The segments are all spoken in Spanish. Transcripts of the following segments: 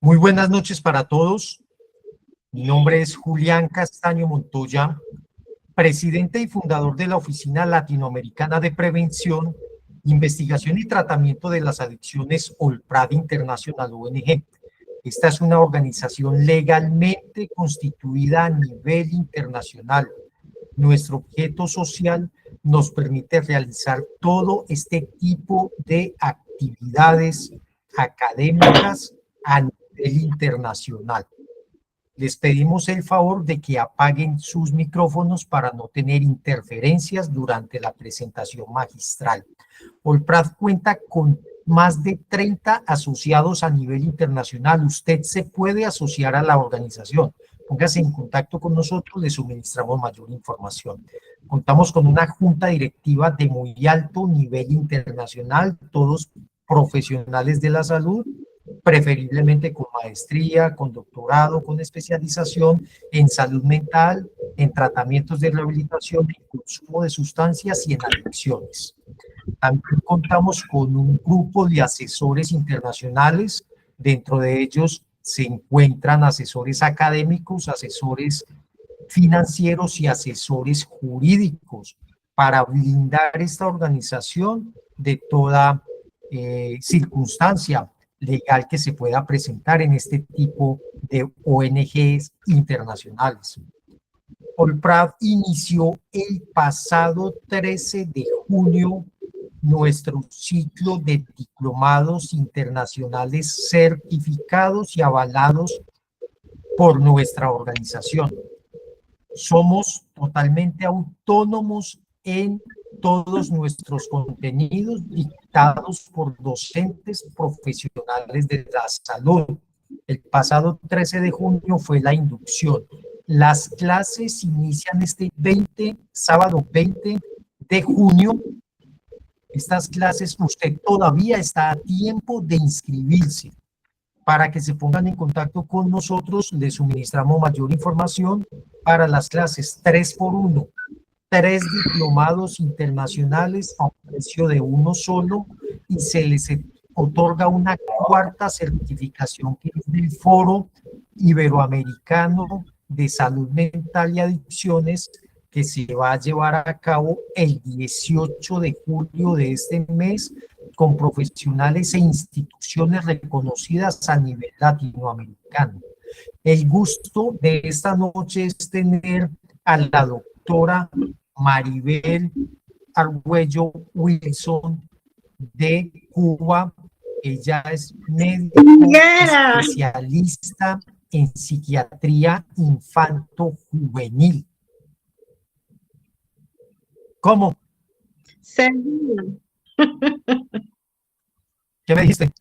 Muy buenas noches para todos. Mi nombre es Julián Castaño Montoya, presidente y fundador de la Oficina Latinoamericana de Prevención, Investigación y Tratamiento de las Adicciones OLPRAD International ONG. Esta es una organización legalmente constituida a nivel internacional. Nuestro objeto social nos permite realizar todo este tipo de actividades académicas a nivel internacional. Les pedimos el favor de que apaguen sus micrófonos para no tener interferencias durante la presentación magistral. OLPRAD cuenta con más de 30 asociados a nivel internacional. Usted se puede asociar a la organización. Póngase en contacto con nosotros, le suministramos mayor información. Contamos con una junta directiva de muy alto nivel internacional, todos profesionales de la salud, preferiblemente con maestría, con doctorado, con especialización en salud mental, en tratamientos de rehabilitación, en consumo de sustancias y en adicciones. También contamos con un grupo de asesores internacionales. Dentro de ellos se encuentran asesores académicos, asesores financieros y asesores jurídicos para blindar esta organización de toda circunstancia legal que se pueda presentar en este tipo de ONGs internacionales. OLPRAD inició el pasado 13 de junio nuestro ciclo de diplomados internacionales certificados y avalados por nuestra organización. Somos totalmente autónomos en todos nuestros contenidos dictados por docentes profesionales de la salud. El pasado 13 de junio fue la inducción. Las clases inician este sábado 20 de junio. Estas clases usted todavía está a tiempo de inscribirse. Para que se pongan en contacto con nosotros, les suministramos mayor información para las clases 3x1, 3 diplomados internacionales a precio de uno solo y se les otorga una cuarta certificación que es del Foro Iberoamericano de Salud Mental y Adicciones, que se va a llevar a cabo el 18 de julio de este mes con profesionales e instituciones reconocidas a nivel latinoamericano. El gusto de esta noche es tener a la doctora Maribel Argüello Wilson de Cuba. Ella es médico especialista en psiquiatría infanto-juvenil. ¿Cómo? Seguida. ¿Qué me dijiste?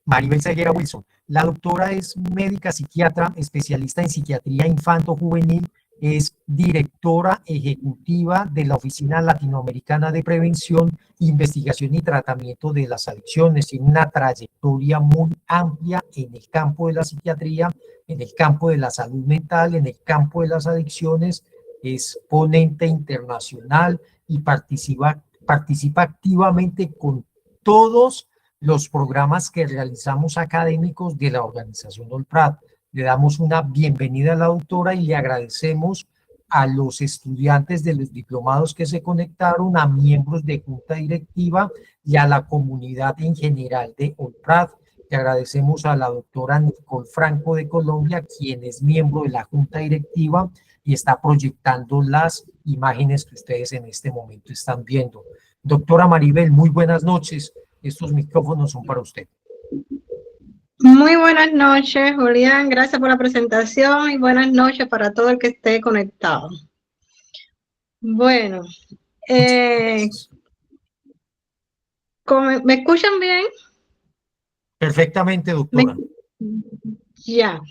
Maribel Ceguera Wilson. La doctora es médica psiquiatra, especialista en psiquiatría infanto-juvenil, es directora ejecutiva de la Oficina Latinoamericana de Prevención, Investigación y Tratamiento de las Adicciones. Tiene una trayectoria muy amplia en el campo de la psiquiatría, en el campo de la salud mental, en el campo de las adicciones. Es ponente internacional y participa activamente con todos los programas que realizamos académicos de la organización OLPRAD. Le damos una bienvenida a la doctora y le agradecemos a los estudiantes de los diplomados que se conectaron, a miembros de junta directiva y a la comunidad en general de OLPRAD. Le agradecemos a la doctora Nicole Franco de Colombia, quien es miembro de la junta directiva y está proyectando las imágenes que ustedes en este momento están viendo. Doctora Maribel, muy buenas noches. Estos micrófonos son para usted. Muy buenas noches, Julián. Gracias por la presentación y buenas noches para todo el que esté conectado. Bueno, ¿me escuchan bien? Perfectamente, doctora. Ya.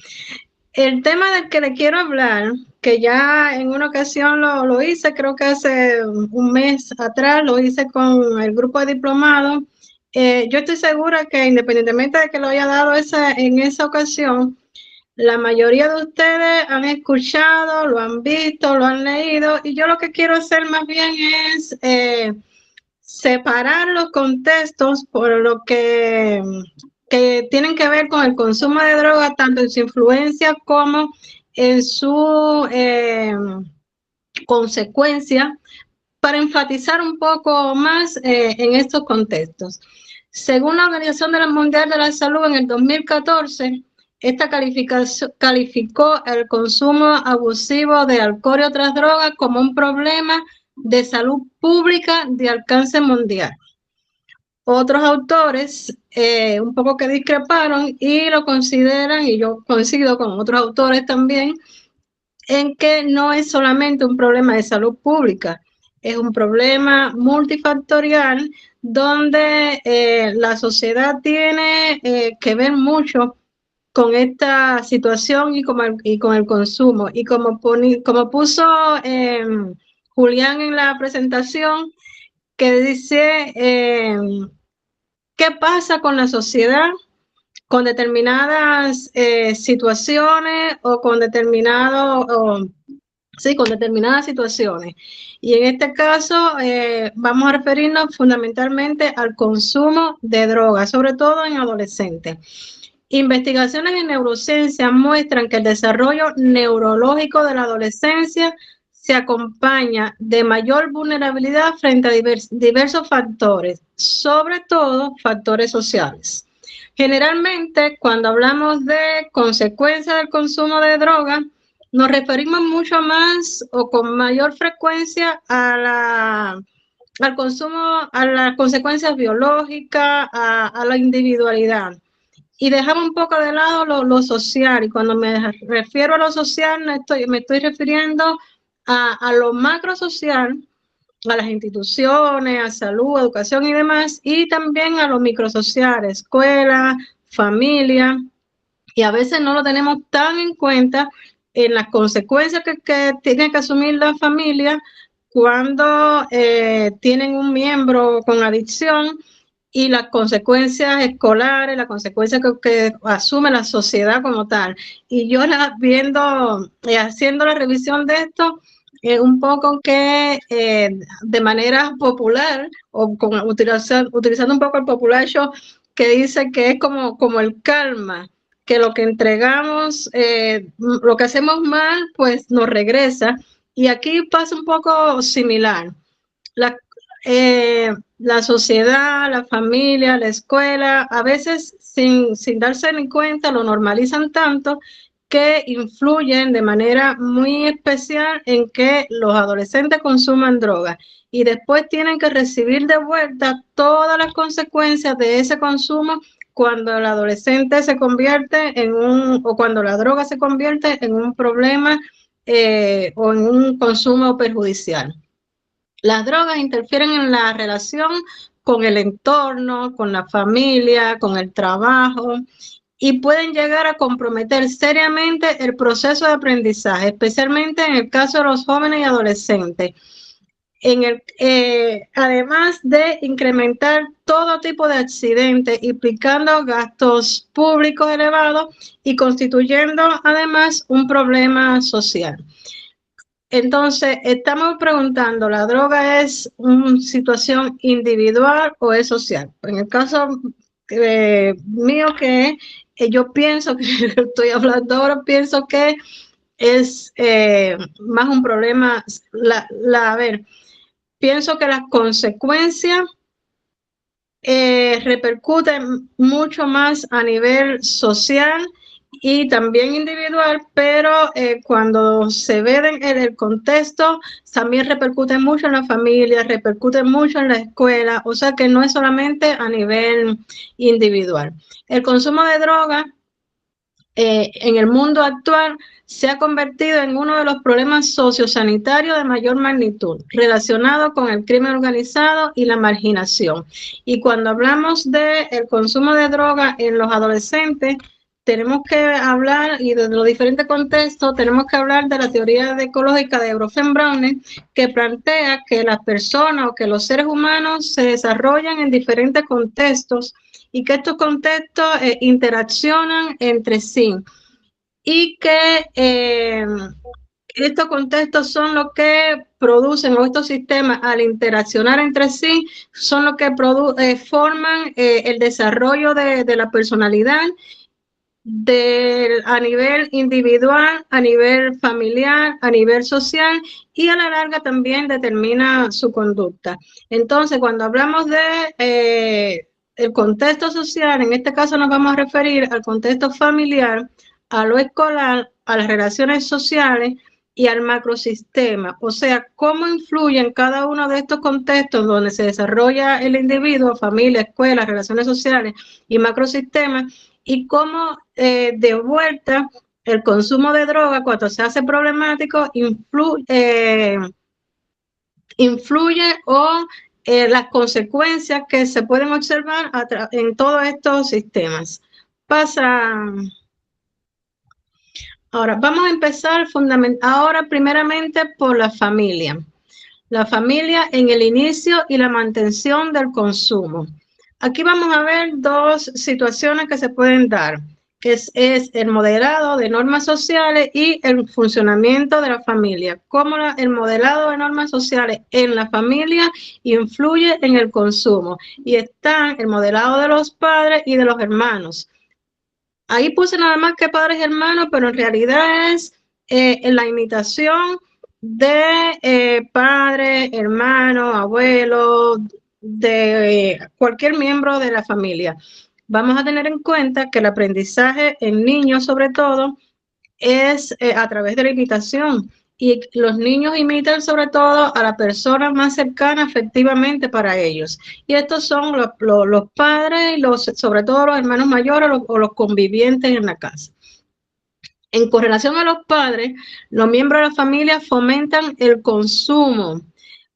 El tema del que le quiero hablar, que ya en una ocasión lo hice, creo que hace un mes atrás, lo hice con el grupo de diplomados. Yo estoy segura que independientemente de que lo haya dado en esa ocasión, la mayoría de ustedes han escuchado, lo han visto, lo han leído, y yo lo que quiero hacer más bien es separar los contextos por lo que tienen que ver con el consumo de droga, tanto en su influencia como en su consecuencia, para enfatizar un poco más en estos contextos. Según la Organización Mundial de la Salud, en el 2014, esta calificó el consumo abusivo de alcohol y otras drogas como un problema de salud pública de alcance mundial. Otros autores un poco que discreparon y lo consideran, y yo coincido con otros autores también, en que no es solamente un problema de salud pública, es un problema multifactorial donde la sociedad tiene que ver mucho con esta situación y con el consumo. Y como puso Julián en la presentación, que dice, ¿qué pasa con la sociedad con determinadas situaciones o con con determinadas situaciones? Y en este caso vamos a referirnos fundamentalmente al consumo de drogas, sobre todo en adolescentes. Investigaciones en neurociencia muestran que el desarrollo neurológico de la adolescencia se acompaña de mayor vulnerabilidad frente a diversos factores, sobre todo factores sociales. Generalmente, cuando hablamos de consecuencias del consumo de drogas, nos referimos mucho más o con mayor frecuencia al consumo, a las consecuencias biológicas, a la individualidad. Y dejamos un poco de lado lo social. Y cuando me refiero a lo social, me estoy refiriendo a lo macro social, a las instituciones, a salud, educación y demás, y también a lo microsocial, escuela, familia, y a veces no lo tenemos tan en cuenta en las consecuencias que tiene que asumir la familia cuando tienen un miembro con adicción, y las consecuencias escolares, las consecuencias que asume la sociedad como tal. Y yo viendo, haciendo la revisión de esto, un poco que de manera popular, o utilizando un poco el populacho, que dice que es como el karma, que lo que entregamos, lo que hacemos mal, pues nos regresa. Y aquí pasa un poco similar. La sociedad, la familia, la escuela, a veces sin darse ni cuenta, lo normalizan tanto que influyen de manera muy especial en que los adolescentes consuman drogas, y después tienen que recibir de vuelta todas las consecuencias de ese consumo cuando el adolescente se convierte o cuando la droga se convierte en un problema o en un consumo perjudicial. Las drogas interfieren en la relación con el entorno, con la familia, con el trabajo, y pueden llegar a comprometer seriamente el proceso de aprendizaje, especialmente en el caso de los jóvenes y adolescentes. Además de incrementar todo tipo de accidentes, implicando gastos públicos elevados y constituyendo además un problema social. Entonces, estamos preguntando, ¿la droga es una situación individual o es social? En el caso mío, que yo pienso que estoy hablando ahora, pienso que es más un problema. A ver, pienso que las consecuencias repercuten mucho más a nivel social y también individual, pero cuando se ve en el contexto, también repercute mucho en la familia, repercute mucho en la escuela, o sea que no es solamente a nivel individual. El consumo de drogas en el mundo actual se ha convertido en uno de los problemas sociosanitarios de mayor magnitud, relacionado con el crimen organizado y la marginación. Y cuando hablamos del consumo de drogas en los adolescentes, tenemos que hablar, y desde los diferentes contextos, tenemos que hablar de la teoría ecológica de Brauner, que plantea que las personas o que los seres humanos se desarrollan en diferentes contextos y que estos contextos interaccionan entre sí, y que estos contextos son los que producen, o estos sistemas al interaccionar entre sí, son los que forman el desarrollo de la personalidad a nivel individual, a nivel familiar, a nivel social, y a la larga también determina su conducta. Entonces, cuando hablamos de el contexto social, en este caso nos vamos a referir al contexto familiar, a lo escolar, a las relaciones sociales y al macrosistema, o sea, cómo influyen cada uno de estos contextos donde se desarrolla el individuo, familia, escuela, relaciones sociales y macrosistemas, y cómo de vuelta el consumo de droga cuando se hace problemático influye o las consecuencias que se pueden observar en todos estos sistemas. Ahora, vamos a empezar ahora primeramente por la familia. La familia en el inicio y la mantención del consumo. Aquí vamos a ver dos situaciones que se pueden dar, que es el modelado de normas sociales y el funcionamiento de la familia. Cómo el modelado de normas sociales en la familia influye en el consumo. Y está el modelado de los padres y de los hermanos. Ahí puse nada más que padres y hermanos, pero en realidad es la imitación de padre, hermano, abuelo, de cualquier miembro de la familia. Vamos a tener en cuenta que el aprendizaje en niños, sobre todo, es a través de la imitación. Y los niños imitan sobre todo a la persona más cercana efectivamente para ellos. Y estos son los padres y sobre todo los hermanos mayores o los convivientes en la casa. En correlación a los padres, los miembros de la familia fomentan el consumo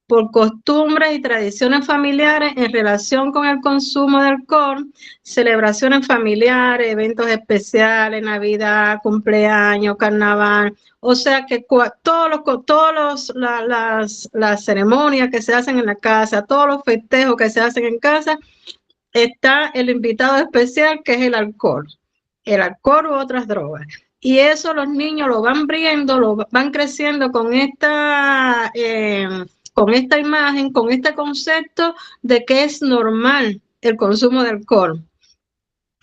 por costumbres y tradiciones familiares en relación con el consumo de alcohol, celebraciones familiares, eventos especiales, Navidad, cumpleaños, carnaval. O sea que las ceremonias que se hacen en la casa, todos los festejos que se hacen en casa, está el invitado especial que es el alcohol u otras drogas. Y eso los niños lo van viendo, lo van creciendo con esta imagen, con este concepto de que es normal el consumo de alcohol.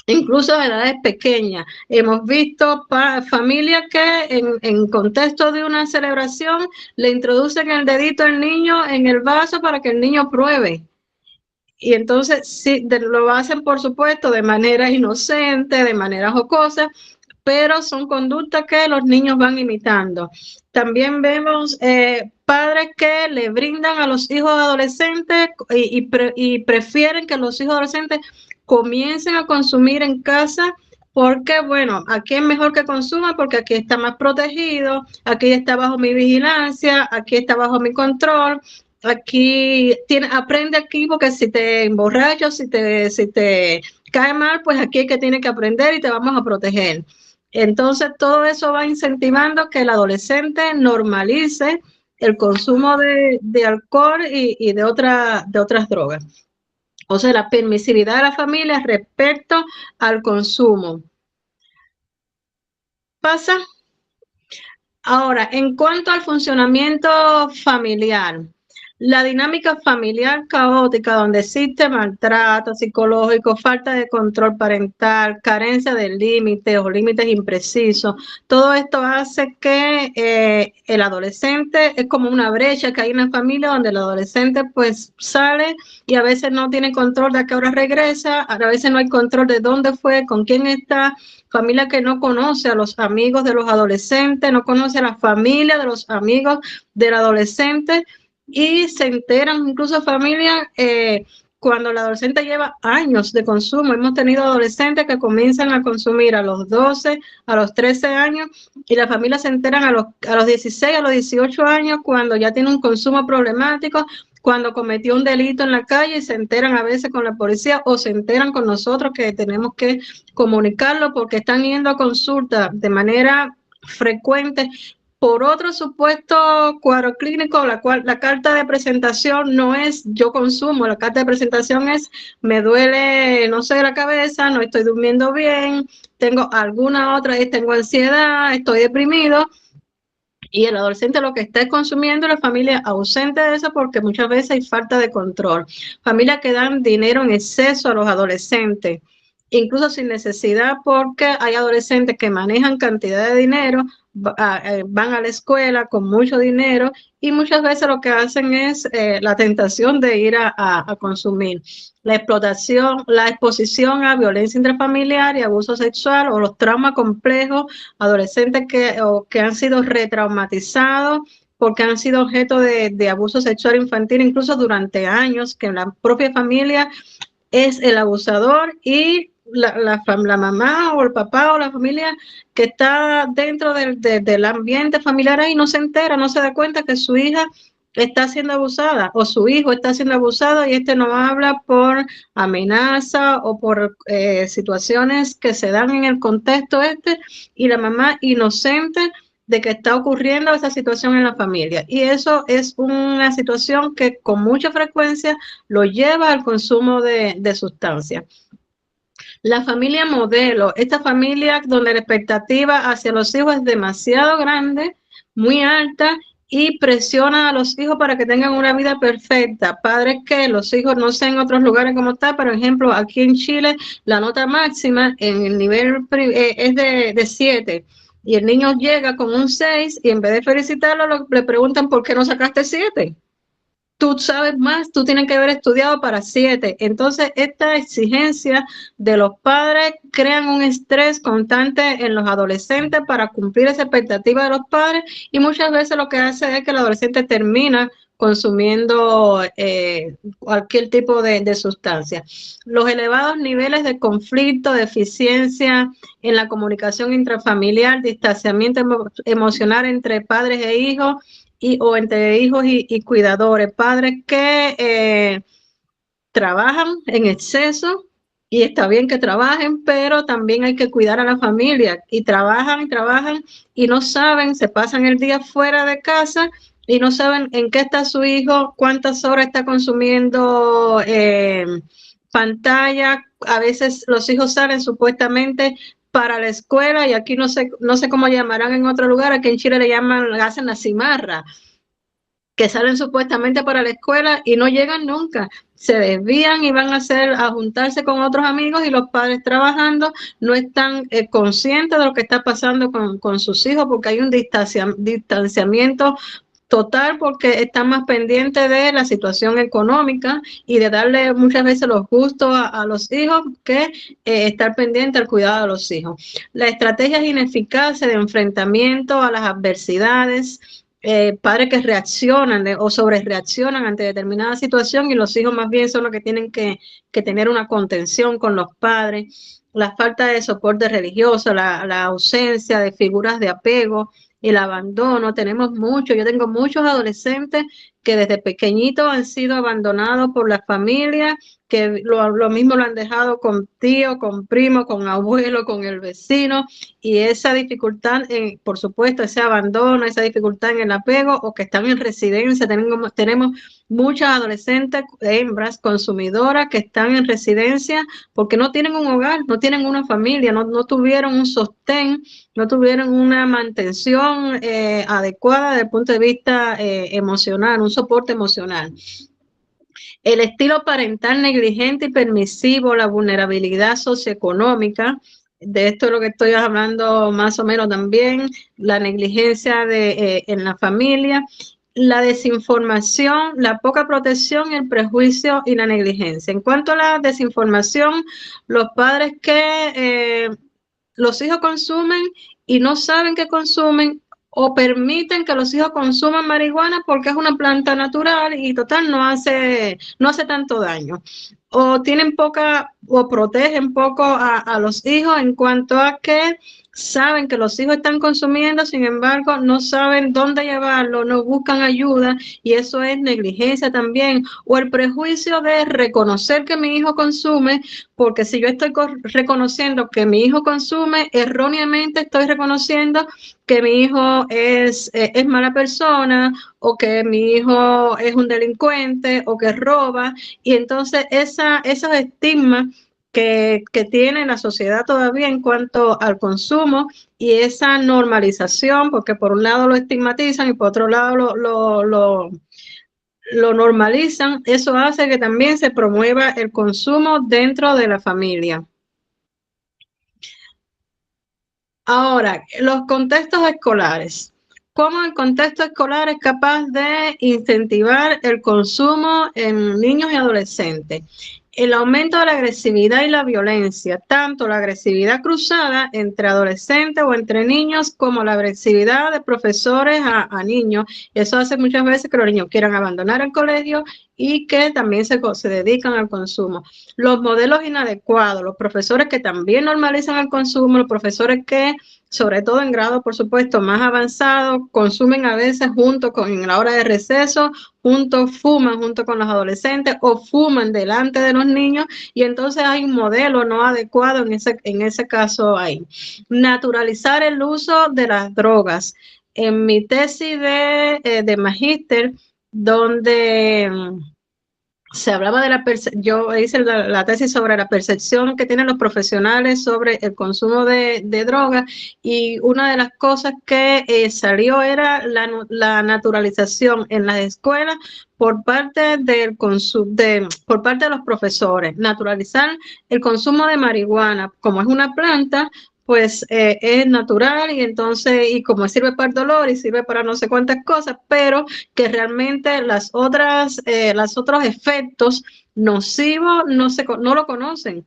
Incluso a edades pequeñas. Hemos visto familias que en contexto de una celebración le introducen el dedito al niño en el vaso para que el niño pruebe. Y entonces sí, lo hacen, por supuesto, de manera inocente, de manera jocosa, pero son conductas que los niños van imitando. También vemos padres que le brindan a los hijos adolescentes y prefieren que los hijos adolescentes comiencen a consumir en casa porque, bueno, aquí es mejor que consuma porque aquí está más protegido, aquí está bajo mi vigilancia, aquí está bajo mi control. Aprende aquí porque si te emborrachas, si te cae mal, pues aquí es que tienes que aprender y te vamos a proteger. Entonces, todo eso va incentivando que el adolescente normalice el consumo de alcohol y de otras drogas. O sea, la permisividad de la familia respecto al consumo. ¿Pasa? Ahora, en cuanto al funcionamiento familiar, la dinámica familiar caótica donde existe maltrato psicológico, falta de control parental, carencia de límites o límites imprecisos, todo esto hace que el adolescente es como una brecha que hay en la familia donde el adolescente pues sale y a veces no tiene control de a qué hora regresa, a veces no hay control de dónde fue, con quién está, familia que no conoce a los amigos de los adolescentes, no conoce a la familia de los amigos del adolescente, y se enteran incluso familias cuando el adolescente lleva años de consumo. Hemos tenido adolescentes que comienzan a consumir a los 12, a los 13 años, y las familias se enteran a los 16, a los 18 años, cuando ya tiene un consumo problemático, cuando cometió un delito en la calle, y se enteran a veces con la policía o se enteran con nosotros que tenemos que comunicarlo porque están yendo a consulta de manera frecuente por otro supuesto cuadro clínico, la carta de presentación no es yo consumo, la carta de presentación es me duele, no sé, la cabeza, no estoy durmiendo bien, tengo alguna otra, tengo ansiedad, estoy deprimido. y el adolescente lo que está consumiendo, la familia ausente de eso porque muchas veces hay falta de control. Familias que dan dinero en exceso a los adolescentes, incluso sin necesidad, porque hay adolescentes que manejan cantidad de dinero, van a la escuela con mucho dinero y muchas veces lo que hacen es la tentación de ir a consumir. La explotación, la exposición a violencia intrafamiliar y abuso sexual o los traumas complejos, adolescentes que han sido retraumatizados porque han sido objeto de abuso sexual infantil incluso durante años, que la propia familia es el abusador y la mamá o el papá o la familia que está dentro del ambiente familiar ahí no se entera, no se da cuenta que su hija está siendo abusada o su hijo está siendo abusado y no habla por amenaza o por situaciones que se dan en el contexto y la mamá inocente de que está ocurriendo esa situación en la familia. Y eso es una situación que con mucha frecuencia lo lleva al consumo de sustancias. La familia modelo, esta familia donde la expectativa hacia los hijos es demasiado grande, muy alta, y presiona a los hijos para que tengan una vida perfecta. Padres que los hijos no sean en otros lugares como está, por ejemplo, aquí en Chile la nota máxima en el nivel es de 7 y el niño llega con un 6 y en vez de felicitarlo le preguntan ¿por qué no sacaste 7? Tú sabes más, tú tienes que haber estudiado para 7. Entonces, esta exigencia de los padres crean un estrés constante en los adolescentes para cumplir esa expectativa de los padres y muchas veces lo que hace es que el adolescente termina consumiendo cualquier tipo de sustancia. Los elevados niveles de conflicto, de eficiencia en la comunicación intrafamiliar, distanciamiento emocional entre padres e hijos, o entre hijos y cuidadores, padres que trabajan en exceso y está bien que trabajen, pero también hay que cuidar a la familia y trabajan y no saben, se pasan el día fuera de casa y no saben en qué está su hijo, cuántas horas está consumiendo pantalla. A veces los hijos salen supuestamente para la escuela y aquí no sé cómo llamarán en otro lugar, aquí en Chile le hacen la cimarra, que salen supuestamente para la escuela y no llegan nunca, se desvían y van a juntarse con otros amigos y los padres trabajando no están conscientes de lo que está pasando con sus hijos porque hay un distanciamiento total porque están más pendientes de la situación económica y de darle muchas veces los gustos a los hijos que estar pendiente al cuidado de los hijos. La estrategia ineficaz de enfrentamiento a las adversidades, padres que reaccionan o sobre reaccionan ante determinada situación y los hijos más bien son los que tienen que tener una contención con los padres, la falta de soporte religioso, la ausencia de figuras de apego, el abandono. Yo tengo muchos adolescentes que desde pequeñitos han sido abandonados por la familia, que lo mismo lo han dejado con tío, con primo, con abuelo, con el vecino, y esa dificultad, por supuesto, ese abandono, esa dificultad en el apego, o que están en residencia. Tenemos muchas adolescentes, hembras consumidoras que están en residencia porque no tienen un hogar, no tienen una familia, no tuvieron un sostén, no tuvieron una mantención adecuada desde el punto de vista emocional, un soporte emocional. El estilo parental negligente y permisivo, la vulnerabilidad socioeconómica, de esto es lo que estoy hablando más o menos también, la negligencia en la familia, la desinformación, la poca protección, el prejuicio y la negligencia. En cuanto a la desinformación, los padres que los hijos consumen y no saben que consumen o permiten que los hijos consuman marihuana porque es una planta natural y total no hace tanto daño. O tienen o protegen poco a los hijos en cuanto a que saben que los hijos están consumiendo, sin embargo, no saben dónde llevarlo, no buscan ayuda y eso es negligencia también. O el prejuicio de reconocer que mi hijo consume, porque si yo estoy reconociendo que mi hijo consume, erróneamente estoy reconociendo que mi hijo es mala persona o que mi hijo es un delincuente o que roba y entonces esos estigmas que tiene la sociedad todavía en cuanto al consumo y esa normalización, porque por un lado lo estigmatizan y por otro lado lo normalizan. Eso hace que también se promueva el consumo dentro de la familia. Ahora, los contextos escolares. ¿Cómo el contexto escolar es capaz de incentivar el consumo en niños y adolescentes? El aumento de la agresividad y la violencia, tanto la agresividad cruzada entre adolescentes o entre niños, como la agresividad de profesores a niños. Eso hace muchas veces que los niños quieran abandonar el colegio y que también se dedican al consumo. Los modelos inadecuados, los profesores que también normalizan el consumo, los profesores que, sobre todo en grado, por supuesto, más avanzado, consumen a veces junto con en la hora de receso, fuman junto con los adolescentes o fuman delante de los niños, y entonces hay un modelo no adecuado en ese caso ahí. Naturalizar el uso de las drogas. En mi tesis de magíster, donde se hablaba de yo hice la tesis sobre la percepción que tienen los profesionales sobre el consumo de drogas, y una de las cosas que salió era la naturalización en las escuelas por parte del por parte de los profesores. Naturalizar el consumo de marihuana, como es una planta, pues es natural, y entonces, y como sirve para el dolor y sirve para no sé cuántas cosas, pero que realmente los otros efectos nocivos no lo conocen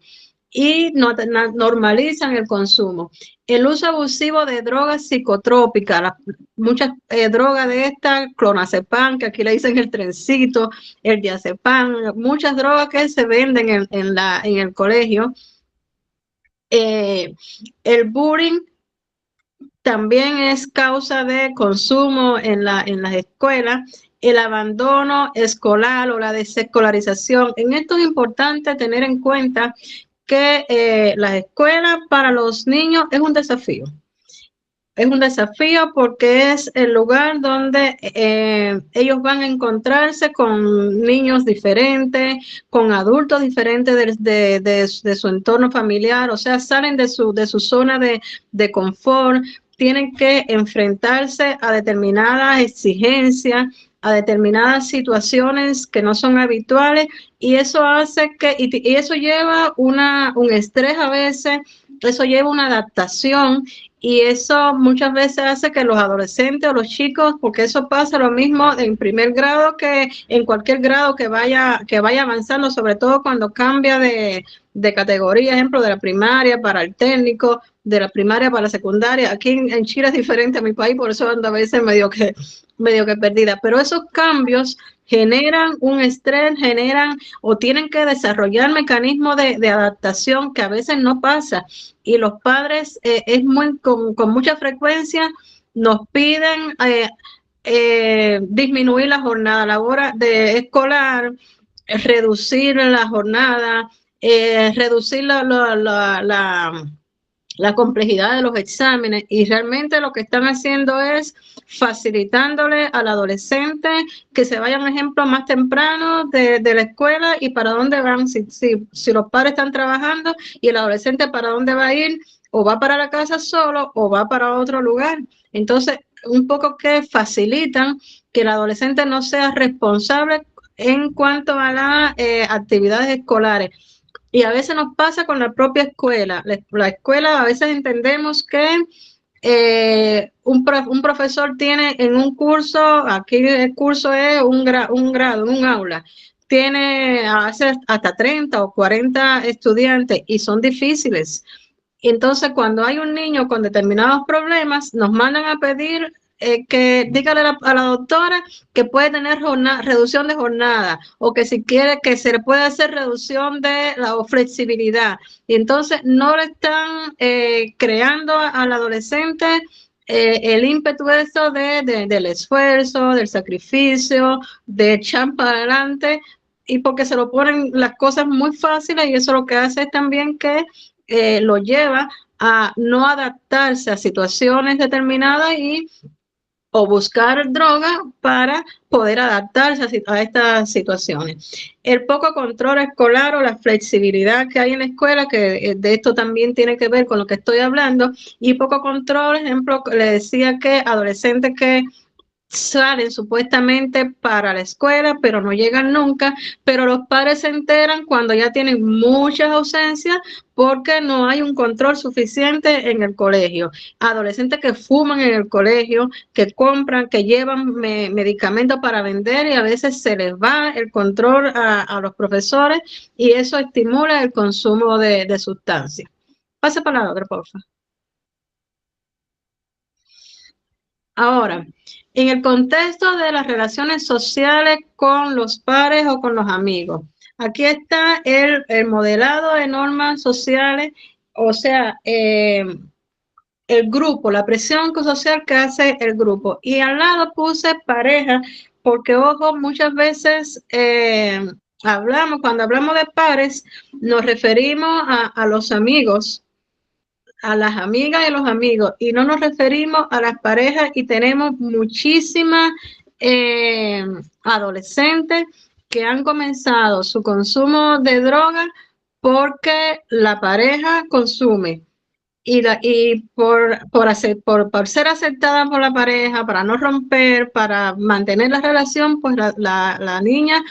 y normalizan el consumo. El uso abusivo de drogas psicotrópicas, muchas drogas de estas, clonazepam, que aquí le dicen el trencito, el diazepam, muchas drogas que se venden en el colegio. El bullying también es causa de consumo en las escuelas. El abandono escolar o la desescolarización. En esto es importante tener en cuenta que las escuelas para los niños es un desafío. Es un desafío porque es el lugar donde ellos van a encontrarse con niños diferentes, con adultos diferentes de su entorno familiar, o sea, salen de su zona de confort, tienen que enfrentarse a determinadas exigencias, a determinadas situaciones que no son habituales, y eso hace y eso lleva un estrés a veces, eso lleva una adaptación, y eso muchas veces hace que los adolescentes o los chicos, porque eso pasa lo mismo en primer grado que en cualquier grado que vaya avanzando, sobre todo cuando cambia de categoría, ejemplo, de la primaria para el técnico, de la primaria para la secundaria. Aquí en Chile es diferente a mi país, por eso ando a veces medio que perdida, pero esos cambios generan un estrés, generan o tienen que desarrollar mecanismos de adaptación que a veces no pasa, y los padres con mucha frecuencia nos piden disminuir la jornada laboral escolar, reducir la jornada, reducir la complejidad de los exámenes, y realmente lo que están haciendo es facilitándole al adolescente que se vayan, ejemplo, más temprano de la escuela, y para dónde van, si los padres están trabajando, y el adolescente para dónde va a ir, o va para la casa solo o va para otro lugar. Entonces, un poco que facilitan que el adolescente no sea responsable en cuanto a las actividades escolares. Y a veces nos pasa con la propia escuela. La escuela, a veces entendemos que un profesor tiene en un curso, aquí el curso es un grado, un aula, tiene a veces hasta 30 o 40 estudiantes y son difíciles. Entonces, cuando hay un niño con determinados problemas, nos mandan a pedir que dígale a la doctora que puede tener reducción de jornada, o que si quiere que se le puede hacer reducción de la flexibilidad. Y entonces no le están creando al adolescente el ímpetu del esfuerzo, del sacrificio, de echar para adelante, y porque se lo ponen las cosas muy fáciles, y eso lo que hace es también que lo lleva a no adaptarse a situaciones determinadas, y o buscar droga para poder adaptarse a estas situaciones. El poco control escolar o la flexibilidad que hay en la escuela, que de esto también tiene que ver con lo que estoy hablando, y poco control, ejemplo, le decía que adolescentes que salen supuestamente para la escuela, pero no llegan nunca, pero los padres se enteran cuando ya tienen muchas ausencias porque no hay un control suficiente en el colegio. Adolescentes que fuman en el colegio, que compran, que llevan medicamentos para vender y a veces se les va el control a los profesores y eso estimula el consumo de sustancias. Pase para la otra, por favor. Ahora, en el contexto de las relaciones sociales con los pares o con los amigos, aquí está el modelado de normas sociales, o sea, el grupo, la presión social que hace el grupo. Y al lado puse pareja, porque ojo, muchas veces cuando hablamos de pares, nos referimos a los amigos, a las amigas y a los amigos y no nos referimos a las parejas y tenemos muchísimas adolescentes que han comenzado su consumo de droga porque la pareja consume y por ser aceptada por la pareja, para no romper, para mantener la relación, pues la niña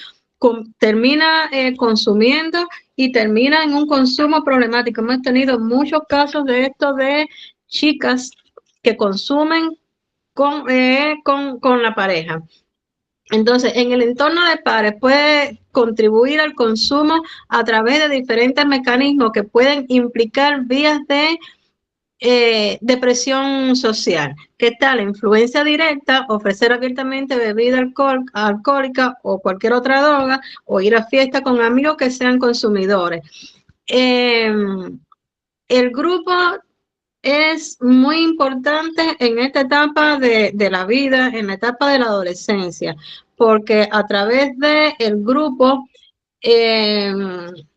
termina consumiendo y termina en un consumo problemático. Hemos tenido muchos casos de esto de chicas que consumen con la pareja. Entonces, en el entorno de pares puede contribuir al consumo a través de diferentes mecanismos que pueden implicar vías de depresión social. ¿Qué tal? La influencia directa, ofrecer abiertamente bebida alcohólica o cualquier otra droga, o ir a fiestas con amigos que sean consumidores. El grupo es muy importante en esta etapa de la vida, en la etapa de la adolescencia, porque a través del grupo,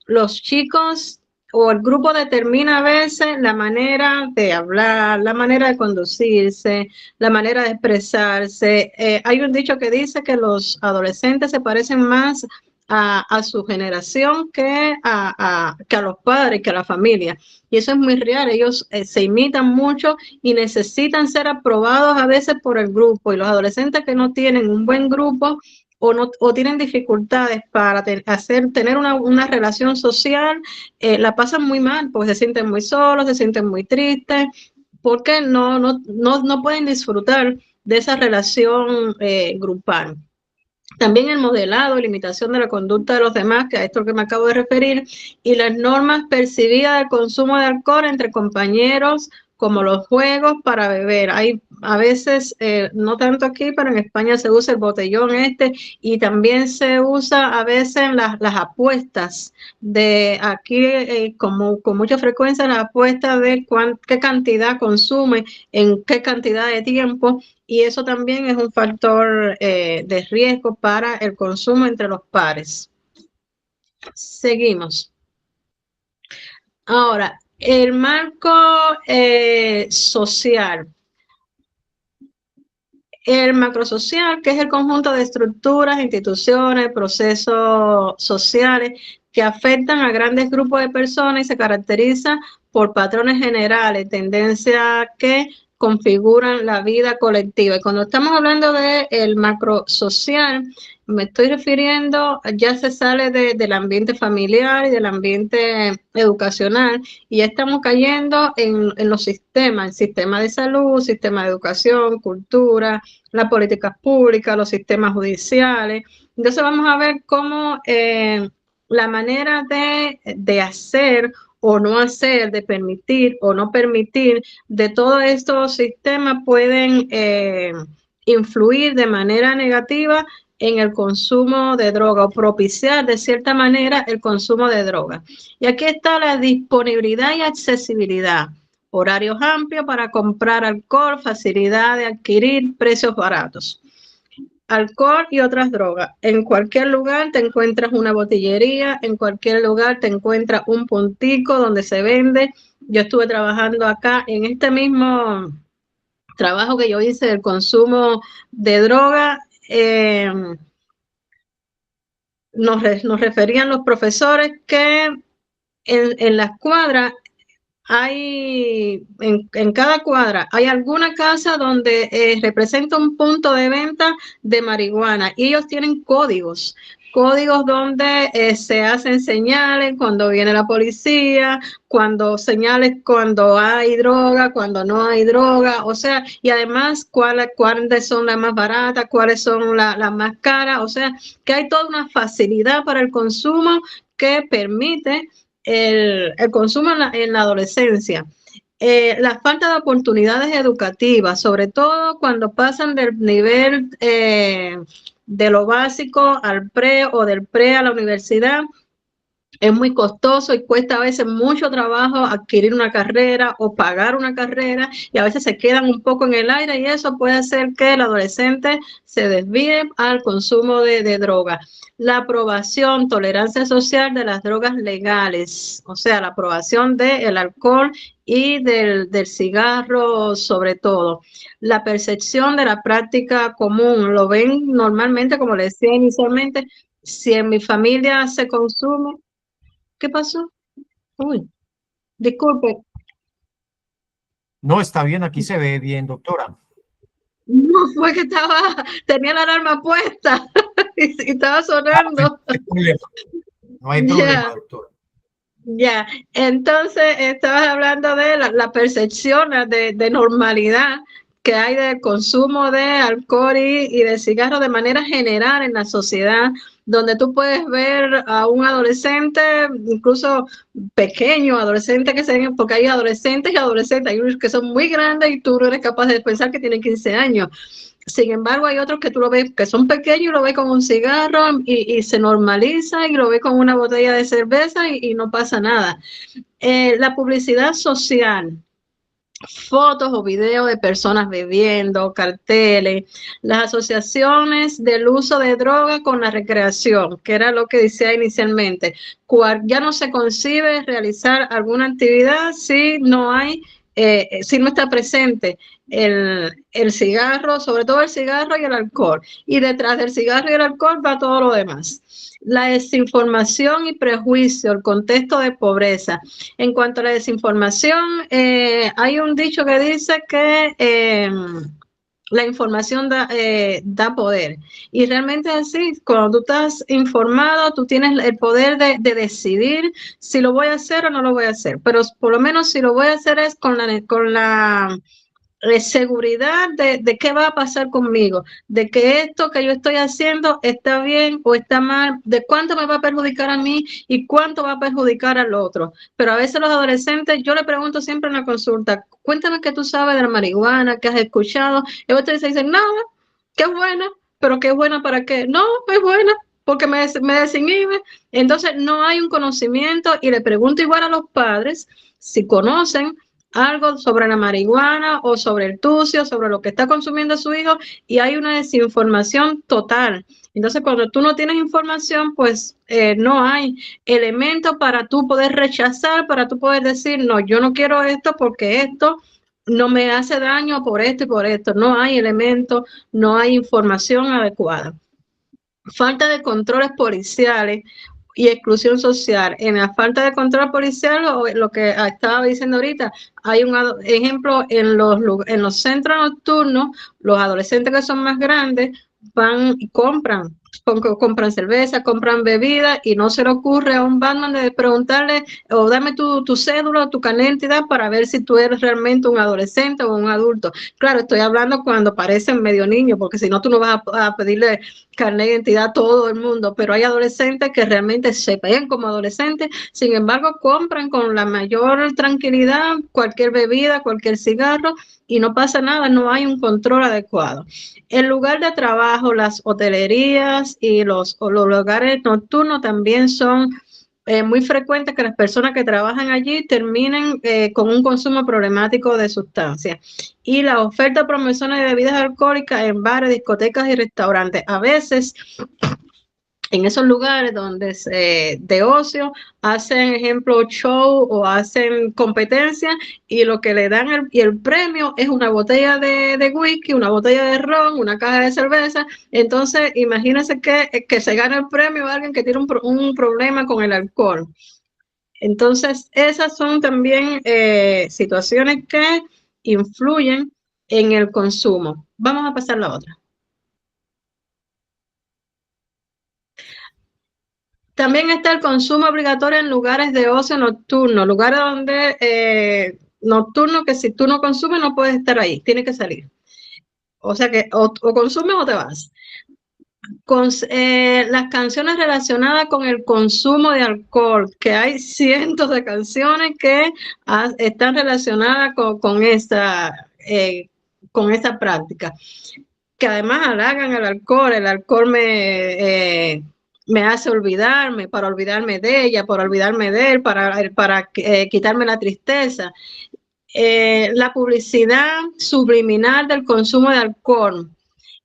los chicos o el grupo determina a veces la manera de hablar, la manera de conducirse, la manera de expresarse. Hay un dicho que dice que los adolescentes se parecen más a su generación que a los padres, que a la familia. Y eso es muy real. Ellos se imitan mucho y necesitan ser aprobados a veces por el grupo. Y los adolescentes que no tienen un buen grupo o tienen dificultades para tener una relación social, la pasan muy mal porque se sienten muy solos, se sienten muy tristes, porque no pueden disfrutar de esa relación grupal. También el modelado y limitación de la conducta de los demás, que a esto que me acabo de referir, y las normas percibidas del consumo de alcohol entre compañeros, como los juegos para beber. Hay a veces, no tanto aquí, pero en España se usa el botellón y también se usa a veces las apuestas de aquí, como con mucha frecuencia, las apuestas de qué cantidad consume, en qué cantidad de tiempo, y eso también es un factor de riesgo para el consumo entre los pares. Seguimos. Ahora, el marco social. El macrosocial, que es el conjunto de estructuras, instituciones, procesos sociales que afectan a grandes grupos de personas y se caracteriza por patrones generales, tendencias que configuran la vida colectiva. Y cuando estamos hablando del macrosocial, me estoy refiriendo, ya se sale del ambiente familiar y del ambiente educacional y ya estamos cayendo en los sistemas, el sistema de salud, sistema de educación, cultura, las políticas públicas, los sistemas judiciales. Entonces vamos a ver cómo la manera de hacer o no hacer, de permitir o no permitir, de todos estos sistemas pueden influir de manera negativa en el consumo de droga o propiciar de cierta manera el consumo de droga. Y aquí está la disponibilidad y accesibilidad. Horarios amplios para comprar alcohol, facilidad de adquirir, precios baratos. Alcohol y otras drogas. En cualquier lugar te encuentras una botillería, en cualquier lugar te encuentras un puntico donde se vende. Yo estuve trabajando acá en este mismo trabajo que yo hice del consumo de droga, nos referían los profesores que en las cuadras en cada cuadra hay alguna casa donde representa un punto de venta de marihuana y ellos tienen códigos donde se hacen señales cuando viene la policía, señales cuando hay droga, cuando no hay droga, o sea, y además cuáles son las más baratas, cuáles son las más caras, o sea, que hay toda una facilidad para el consumo que permite el consumo en la adolescencia. La falta de oportunidades educativas, sobre todo cuando pasan del nivel de lo básico al pre o del pre a la universidad, es muy costoso y cuesta a veces mucho trabajo adquirir una carrera o pagar una carrera y a veces se quedan un poco en el aire y eso puede hacer que el adolescente se desvíe al consumo de droga. La aprobación, tolerancia social de las drogas legales, o sea, la aprobación del alcohol y del cigarro sobre todo. La percepción de la práctica común, lo ven normalmente, como les decía inicialmente, si en mi familia se consume. ¿Qué pasó? Uy, disculpe. No, está bien, aquí se ve bien, doctora. No, fue que tenía la alarma puesta y estaba sonando. No hay problema, doctora. Ya, entonces estabas hablando de la percepción de normalidad que hay del consumo de alcohol y de cigarro de manera general en la sociedad, donde tú puedes ver a un adolescente, incluso pequeño, adolescente porque hay adolescentes y adolescentes, hay unos que son muy grandes y tú no eres capaz de pensar que tienen 15 años. Sin embargo, hay otros que tú lo ves que son pequeños y lo ves con un cigarro y se normaliza y lo ves con una botella de cerveza y no pasa nada. La publicidad social, fotos o videos de personas bebiendo, carteles, las asociaciones del uso de droga con la recreación, que era lo que decía inicialmente. Ya no se concibe realizar alguna actividad si no hay, si no está presente el cigarro, sobre todo el cigarro y el alcohol. Y detrás del cigarro y el alcohol va todo lo demás. La desinformación y prejuicio, el contexto de pobreza. En cuanto a la desinformación, hay un dicho que dice que la información da poder. Y realmente es así, cuando tú estás informado, tú tienes el poder de decidir si lo voy a hacer o no lo voy a hacer. Pero por lo menos si lo voy a hacer es con la seguridad de qué va a pasar conmigo, de que esto que yo estoy haciendo está bien o está mal, de cuánto me va a perjudicar a mí y cuánto va a perjudicar al otro. Pero a veces los adolescentes, yo le pregunto siempre en la consulta, cuéntame qué tú sabes de la marihuana, qué has escuchado, y ustedes dicen, nada, qué buena, pero qué buena para qué, no, es buena, porque me desinhibe. Entonces no hay un conocimiento y le pregunto igual a los padres si conocen algo sobre la marihuana o sobre el tucio, sobre lo que está consumiendo su hijo y hay una desinformación total. Entonces, cuando tú no tienes información, pues no hay elementos para tú poder rechazar, para tú poder decir, no, yo no quiero esto porque esto no me hace daño por esto y por esto. No hay elementos, no hay información adecuada. Falta de controles policiales y exclusión social. En la falta de control policial, lo que estaba diciendo ahorita, hay un ejemplo en los centros nocturnos, los adolescentes que son más grandes van y compran cerveza, compran bebida y no se le ocurre a un barman de preguntarle o dame tu cédula o tu carnet de identidad para ver si tú eres realmente un adolescente o un adulto. Claro, estoy hablando cuando parecen medio niños, porque si no tú no vas a pedirle carnet de identidad a todo el mundo, pero hay adolescentes que realmente se ven como adolescentes, sin embargo compran con la mayor tranquilidad cualquier bebida, cualquier cigarro y no pasa nada, no hay un control adecuado. El lugar de trabajo, las hotelerías y los lugares nocturnos también son muy frecuentes que las personas que trabajan allí terminen con un consumo problemático de sustancias. Y la oferta de promociones de bebidas alcohólicas en bares, discotecas y restaurantes. A veces en esos lugares donde de ocio hacen, ejemplo, show o hacen competencia, y lo que le dan y el premio es una botella de whisky, una botella de ron, una caja de cerveza. Entonces, imagínense que se gana el premio a alguien que tiene un problema con el alcohol. Entonces, esas son también situaciones que influyen en el consumo. Vamos a pasar a la otra. También está el consumo obligatorio en lugares de ocio nocturno, lugares donde nocturno, que si tú no consumes no puedes estar ahí, tienes que salir. O sea que o consumes o te vas. Las canciones relacionadas con el consumo de alcohol, que hay cientos de canciones que están relacionadas con esta práctica, que además halagan al alcohol. El alcohol me hace olvidarme, para olvidarme de ella, para olvidarme de él, para quitarme la tristeza. La publicidad subliminal del consumo de alcohol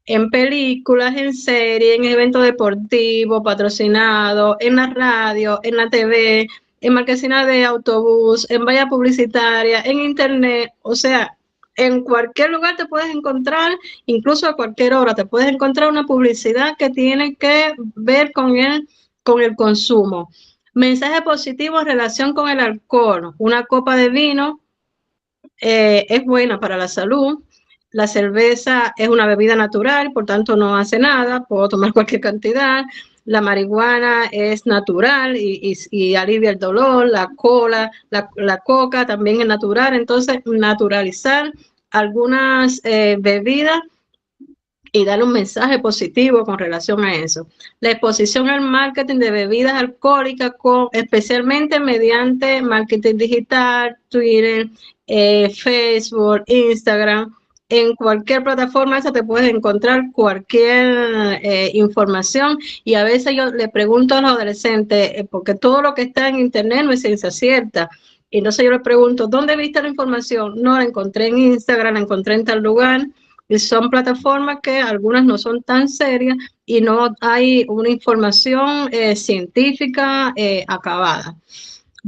en películas, en series, en eventos deportivos patrocinados, en la radio, en la TV, en marquesinas de autobús, en vallas publicitarias, en internet. O sea, en cualquier lugar te puedes encontrar, incluso a cualquier hora, te puedes encontrar una publicidad que tiene que ver con el consumo. Mensaje positivo en relación con el alcohol. Una copa de vino es buena para la salud. La cerveza es una bebida natural, por tanto no hace nada, puedo tomar cualquier cantidad. La marihuana es natural y alivia el dolor. La coca también es natural. Entonces, naturalizar algunas bebidas y darle un mensaje positivo con relación a eso. La exposición al marketing de bebidas alcohólicas, especialmente mediante marketing digital, Twitter, Facebook, Instagram. En cualquier plataforma esa te puedes encontrar cualquier información, y a veces yo le pregunto a los adolescentes, porque todo lo que está en internet no es ciencia cierta. Y entonces yo les pregunto, ¿dónde viste la información? No, la encontré en Instagram, la encontré en tal lugar. Y son plataformas que algunas no son tan serias y no hay una información científica acabada.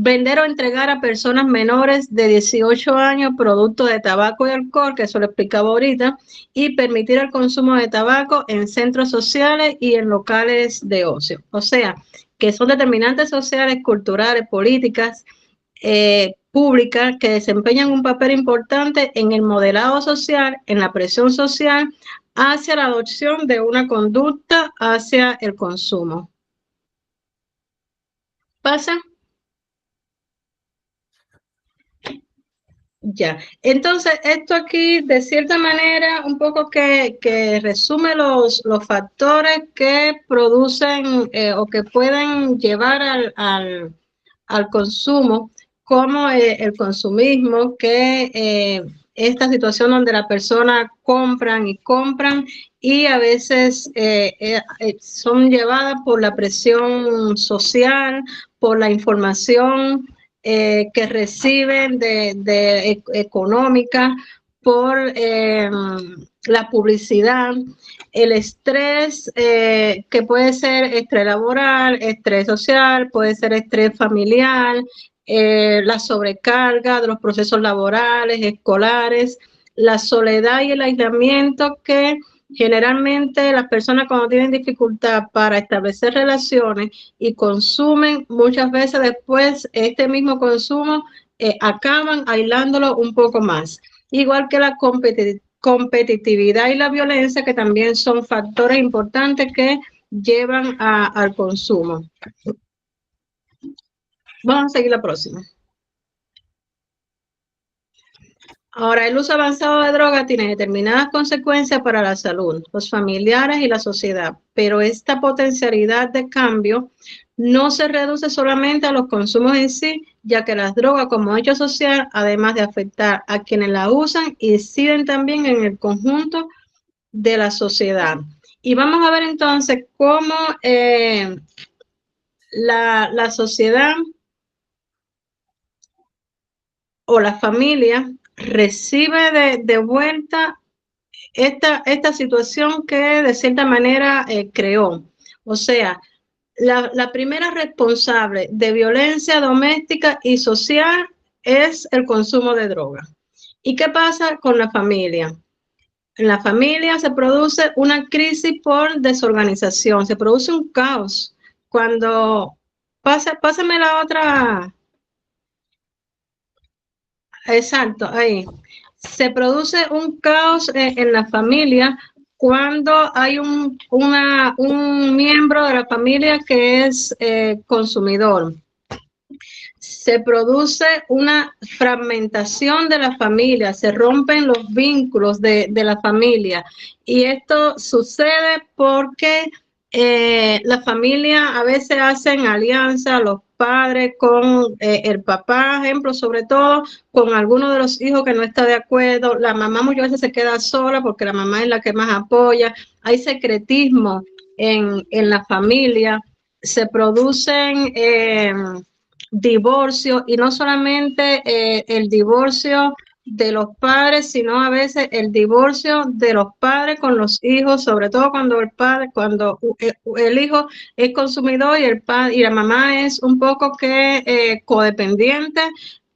Vender o entregar a personas menores de 18 años productos de tabaco y alcohol, que eso lo explicaba ahorita, y permitir el consumo de tabaco en centros sociales y en locales de ocio. O sea, que son determinantes sociales, culturales, políticas, públicas, que desempeñan un papel importante en el modelado social, en la presión social hacia la adopción de una conducta hacia el consumo. ¿Pasa? Ya. Entonces, esto aquí, de cierta manera, un poco que resume los factores que producen o que pueden llevar al consumo, como el consumismo, que esta situación donde las personas compran y compran y a veces son llevadas por la presión social, por la información que reciben económica, por la publicidad, el estrés, que puede ser estrés laboral, estrés social, puede ser estrés familiar, la sobrecarga de los procesos laborales, escolares, la soledad y el aislamiento, que generalmente las personas, cuando tienen dificultad para establecer relaciones y consumen, muchas veces después este mismo consumo acaban aislándolo un poco más. Igual que la competitividad y la violencia, que también son factores importantes que llevan al consumo. Vamos a seguir la próxima. Ahora, el uso avanzado de drogas tiene determinadas consecuencias para la salud, los familiares y la sociedad, pero esta potencialidad de cambio no se reduce solamente a los consumos en sí, ya que las drogas como hecho social, además de afectar a quienes la usan, inciden también en el conjunto de la sociedad. Y vamos a ver entonces cómo la sociedad o la familia recibe de vuelta esta situación que de cierta manera creó. O sea, La primera responsable de violencia doméstica y social es el consumo de droga. ¿Y qué pasa con la familia? En la familia se produce una crisis por desorganización, se produce un caos. Cuando, pásame la otra, exacto, ahí. Se produce un caos en la familia cuando hay un miembro de la familia que es consumidor. Se produce una fragmentación de la familia, se rompen los vínculos de la familia. Y esto sucede porque la familia a veces hacen alianza, los padres con el papá, ejemplo, sobre todo con alguno de los hijos que no está de acuerdo. La mamá muchas veces se queda sola porque la mamá es la que más apoya. Hay secretismo en la familia. Se producen divorcio, y no solamente el divorcio de los padres, sino a veces el divorcio de los padres con los hijos, sobre todo cuando el hijo es consumidor y el padre y la mamá es un poco que codependiente.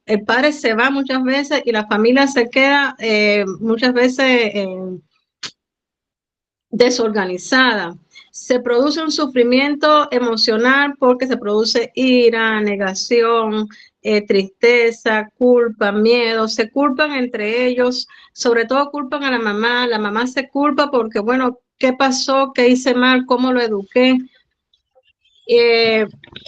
El padre se va muchas veces y la familia se queda muchas veces desorganizada. Se produce un sufrimiento emocional porque se produce ira, negación, tristeza, culpa, miedo. Se culpan entre ellos, sobre todo culpan a la mamá se culpa porque, bueno, ¿qué pasó? ¿Qué hice mal? ¿Cómo lo eduqué?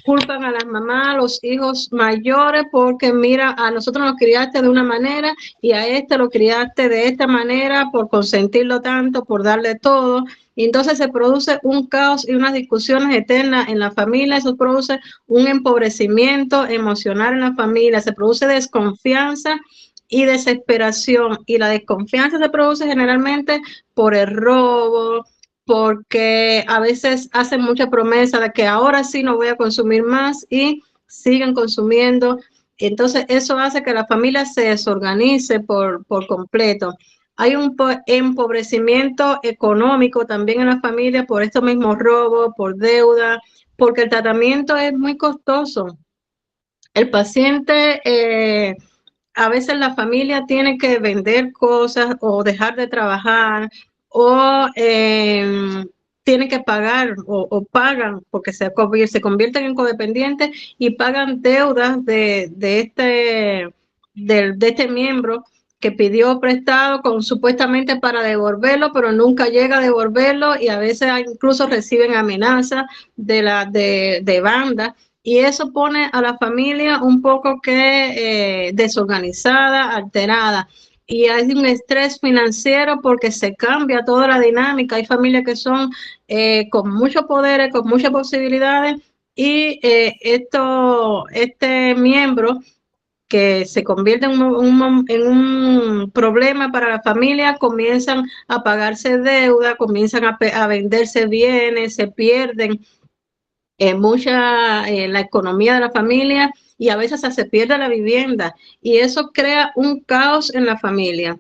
Culpan a las mamás, a los hijos mayores, porque mira, a nosotros nos criaste de una manera y a este lo criaste de esta manera por consentirlo tanto, por darle todo. Y entonces se produce un caos y unas discusiones eternas en la familia. Eso produce un empobrecimiento emocional en la familia, se produce desconfianza y desesperación. Y la desconfianza se produce generalmente por el robo, porque a veces hacen mucha promesa de que ahora sí no voy a consumir más y siguen consumiendo. Entonces eso hace que la familia se desorganice por completo. Hay un empobrecimiento económico también en la familia por estos mismos robos, por deuda, porque el tratamiento es muy costoso. El paciente, a veces la familia tiene que vender cosas o dejar de trabajar o tienen que pagar o pagan porque se convierten en codependientes y pagan deudas de este miembro que pidió prestado supuestamente para devolverlo, pero nunca llega a devolverlo, y a veces incluso reciben amenazas de banda. Y eso pone a la familia un poco que desorganizada, alterada. Y hay un estrés financiero porque se cambia toda la dinámica. Hay familias que son con muchos poderes, con muchas posibilidades, y este miembro que se convierte en un problema para la familia, comienzan a pagarse deuda, comienzan a venderse bienes, se pierden la economía de la familia, y a veces se pierde la vivienda, y eso crea un caos en la familia.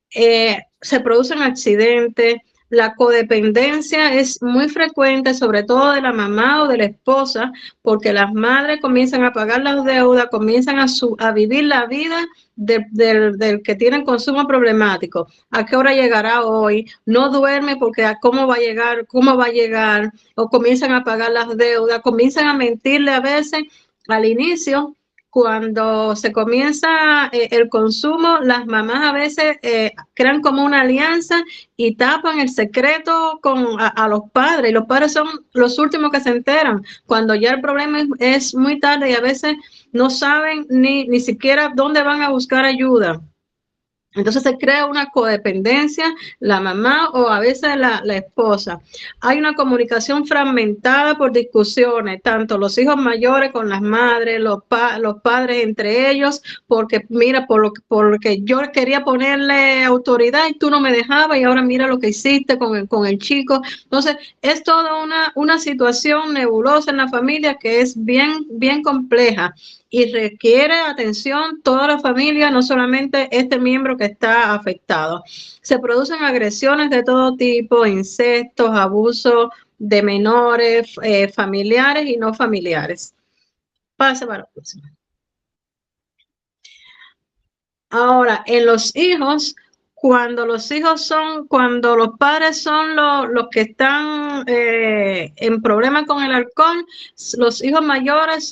Se producen accidentes. La codependencia es muy frecuente, sobre todo de la mamá o de la esposa, porque las madres comienzan a pagar las deudas, comienzan a vivir la vida del que tiene consumo problemático. ¿A qué hora llegará hoy? No duerme porque ¿cómo va a llegar? O comienzan a pagar las deudas, comienzan a mentirle a veces al inicio. Cuando se comienza el consumo, las mamás a veces crean como una alianza y tapan el secreto a los padres, y los padres son los últimos que se enteran cuando ya el problema es muy tarde, y a veces no saben ni siquiera dónde van a buscar ayuda. Entonces se crea una codependencia, la mamá o a veces la esposa. Hay una comunicación fragmentada por discusiones, tanto los hijos mayores con las madres, los padres entre ellos, porque mira, porque yo quería ponerle autoridad y tú no me dejabas, y ahora mira lo que hiciste con el chico. Entonces es toda una situación nebulosa en la familia que es bien, bien compleja y requiere atención toda la familia, no solamente este miembro que está afectado. Se producen agresiones de todo tipo, incestos, abusos de menores, familiares y no familiares. Pase para la próxima. Ahora, en los hijos, cuando los padres son los que están en problemas con el alcohol, los hijos mayores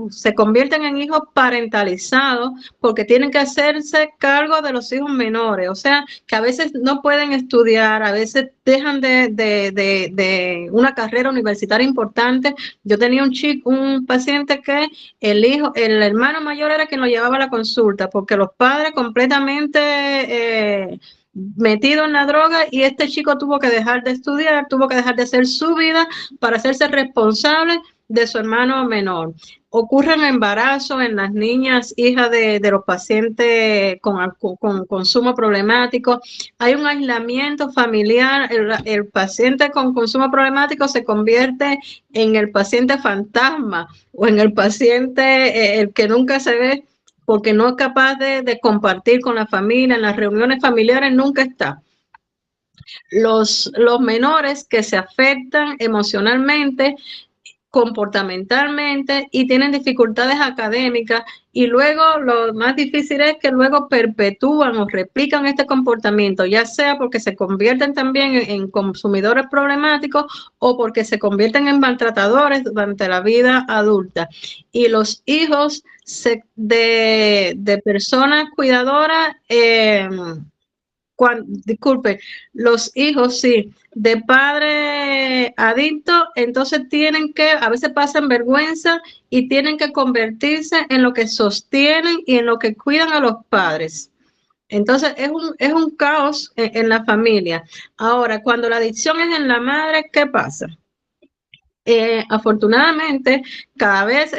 se convierten en hijos parentalizados porque tienen que hacerse cargo de los hijos menores. O sea, que a veces no pueden estudiar, a veces dejan de una carrera universitaria importante. Yo tenía un paciente que el hermano mayor era quien lo llevaba a la consulta porque los padres completamente metido en la droga y este chico tuvo que dejar de estudiar, tuvo que dejar de hacer su vida para hacerse responsable de su hermano menor. Ocurren embarazos en las niñas, hijas de los pacientes con consumo problemático. Hay un aislamiento familiar. El paciente con consumo problemático se convierte en el paciente fantasma o en el paciente el que nunca se ve porque no es capaz de compartir con la familia, en las reuniones familiares nunca está. Los menores que se afectan emocionalmente, comportamentalmente y tienen dificultades académicas y luego lo más difícil es que luego perpetúan o replican este comportamiento, ya sea porque se convierten también en consumidores problemáticos o porque se convierten en maltratadores durante la vida adulta. Y los hijos de personas cuidadoras, disculpe, los hijos, sí, de padre adicto, entonces tienen que, a veces pasan vergüenza y tienen que convertirse en lo que sostienen y en lo que cuidan a los padres. Entonces es un caos en la familia. Ahora, cuando la adicción es en la madre, ¿qué pasa? Afortunadamente, cada vez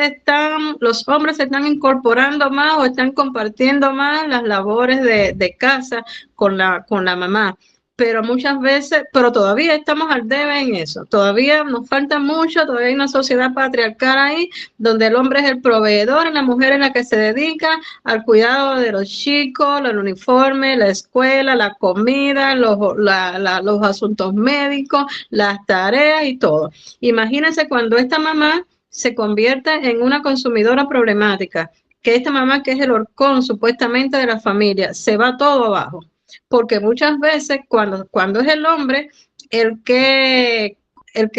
los hombres se están incorporando más o están compartiendo más las labores de casa con la mamá. Pero muchas veces, pero todavía estamos al debe en eso. Todavía nos falta mucho, todavía hay una sociedad patriarcal ahí, donde el hombre es el proveedor y la mujer es la que se dedica al cuidado de los chicos, el uniforme, la escuela, la comida, los asuntos médicos, las tareas y todo. Imagínense cuando esta mamá se convierte en una consumidora problemática, que esta mamá que es el horcón supuestamente de la familia, se va todo abajo. Porque muchas veces cuando es el hombre el que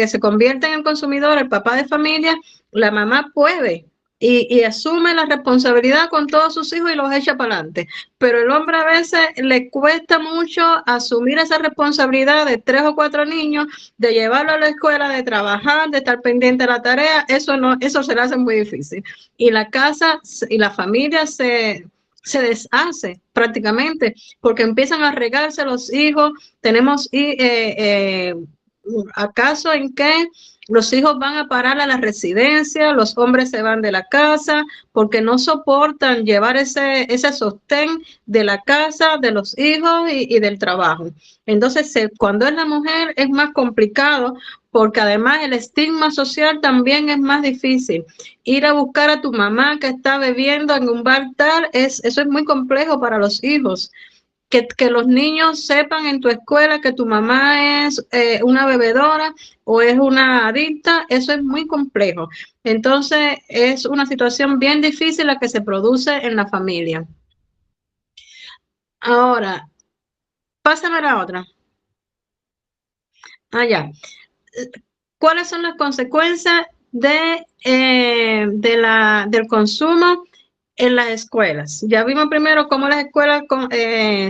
se convierte en el consumidor, el papá de familia, la mamá puede y asume la responsabilidad con todos sus hijos y los echa para adelante. Pero el hombre a veces le cuesta mucho asumir esa responsabilidad de 3 o 4 niños, de llevarlo a la escuela, de trabajar, de estar pendiente de la tarea. Eso se le hace muy difícil. Y la casa y la familia se deshace prácticamente porque empiezan a regarse los hijos. Tenemos acaso en que los hijos van a parar a la residencia, los hombres se van de la casa porque no soportan llevar ese sostén de la casa, de los hijos y del trabajo. Entonces, cuando es la mujer es más complicado porque además el estigma social también es más difícil. Ir a buscar a tu mamá que está bebiendo en un bar tal, eso es muy complejo para los hijos. Que los niños sepan en tu escuela que tu mamá es una bebedora o es una adicta, eso es muy complejo. Entonces, es una situación bien difícil la que se produce en la familia. Ahora, pásame a la otra. Ya. ¿Cuáles son las consecuencias del consumo en las escuelas? Ya vimos primero cómo las escuelas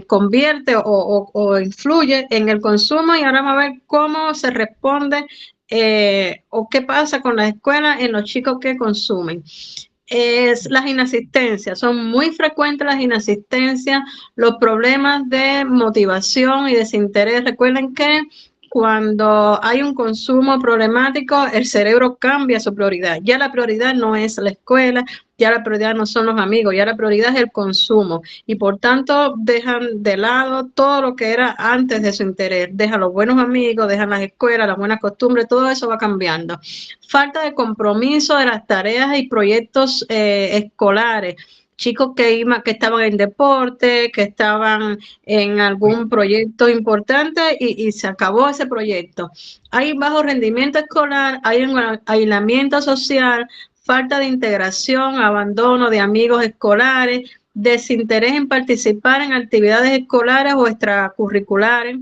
convierte o influye en el consumo y ahora vamos a ver cómo se responde o qué pasa con las escuelas en los chicos que consumen. Las inasistencias, son muy frecuentes las inasistencias, los problemas de motivación y desinterés. Recuerden que cuando hay un consumo problemático, el cerebro cambia su prioridad. Ya la prioridad no es la escuela, ya la prioridad no son los amigos, ya la prioridad es el consumo. Y por tanto, dejan de lado todo lo que era antes de su interés. Dejan los buenos amigos, dejan las escuelas, las buenas costumbres, todo eso va cambiando. Falta de compromiso de las tareas y proyectos escolares. chicos que estaban en deporte, que estaban en algún proyecto importante y se acabó ese proyecto. Hay bajo rendimiento escolar, hay un aislamiento social, falta de integración, abandono de amigos escolares, desinterés en participar en actividades escolares o extracurriculares,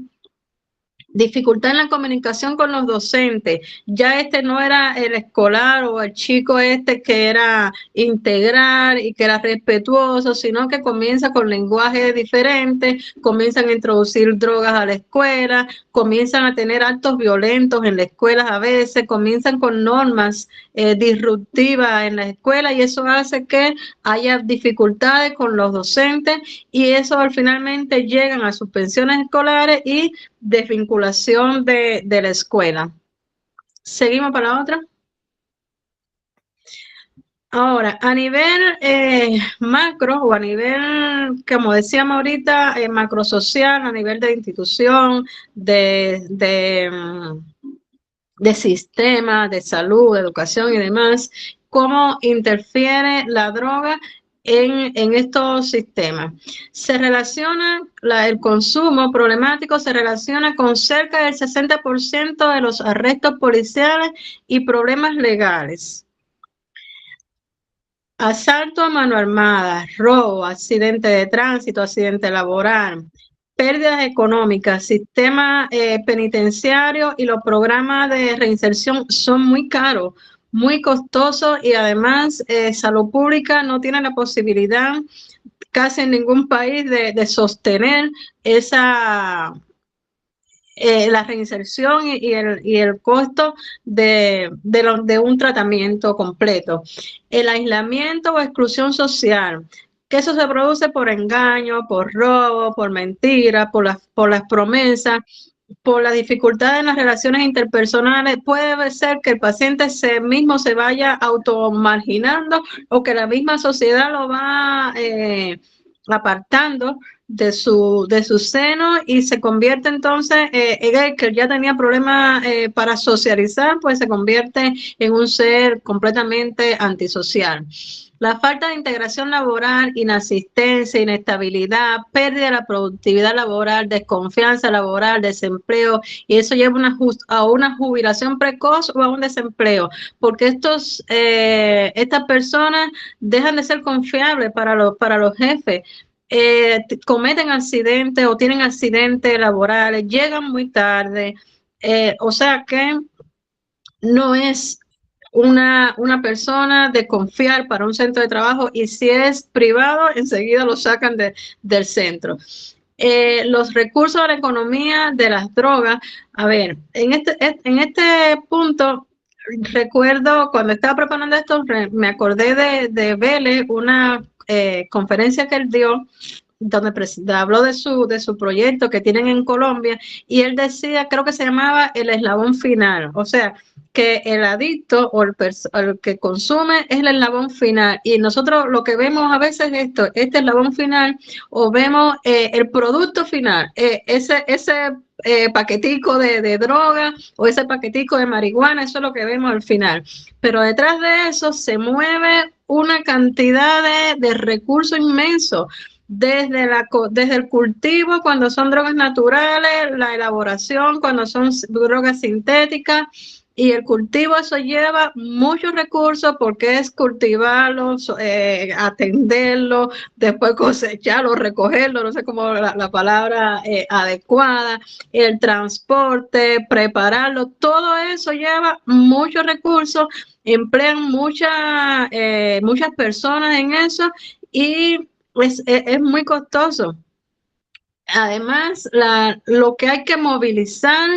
dificultad en la comunicación con los docentes. Ya no era el escolar o el chico que era integral y que era respetuoso, sino que comienza con lenguaje diferente, comienzan a introducir drogas a la escuela, comienzan a tener actos violentos en la escuela a veces, comienzan con normas disruptivas en la escuela y eso hace que haya dificultades con los docentes y eso finalmente llegan a suspensiones escolares y desvinculación de la escuela. Seguimos para la otra. Ahora, a nivel macro o a nivel, como decíamos ahorita, macro social, a nivel de institución, de sistema, de salud, de educación y demás, cómo interfiere la droga en estos sistemas. Se relaciona, el consumo problemático se relaciona con cerca del 60% de los arrestos policiales y problemas legales. Asalto a mano armada, robo, accidente de tránsito, accidente laboral, pérdidas económicas, sistema penitenciario y los programas de reinserción son muy caros, muy costosos y además salud pública no tiene la posibilidad casi en ningún país de sostener la reinserción y el costo de un tratamiento completo. El aislamiento o exclusión social, que eso se produce por engaño, por robo, por mentira, por las promesas, por la dificultad en las relaciones interpersonales. Puede ser que el paciente mismo se vaya automarginando o que la misma sociedad lo va apartando de su seno y se convierte entonces en el que ya tenía problemas para socializar, pues se convierte en un ser completamente antisocial. La falta de integración laboral, inasistencia, inestabilidad, pérdida de la productividad laboral, desconfianza laboral, desempleo, y eso lleva a una jubilación precoz o a un desempleo, porque estas personas dejan de ser confiables para los jefes. Cometen accidentes o tienen accidentes laborales, llegan muy tarde, o sea que no es una persona de confiar para un centro de trabajo y si es privado, enseguida lo sacan del centro. Los recursos de la economía de las drogas, a ver, en este punto, recuerdo cuando estaba preparando esto, me acordé de Vélez, una conferencia que él dio, donde habló de su proyecto que tienen en Colombia y él decía, creo que se llamaba el eslabón final, o sea, que el adicto o el que consume es el eslabón final y nosotros lo que vemos a veces es este eslabón final o vemos el producto final, ese paquetico de droga o ese paquetico de marihuana, eso es lo que vemos al final, pero detrás de eso se mueve una cantidad de recursos inmensos, desde el cultivo cuando son drogas naturales, la elaboración cuando son drogas sintéticas y el cultivo, eso lleva muchos recursos porque es cultivarlos, atenderlos, después cosecharlos, recogerlos, no sé cómo la palabra adecuada, el transporte, prepararlo, todo eso lleva muchos recursos, emplean muchas personas en eso y es muy costoso. Además, lo que hay que movilizar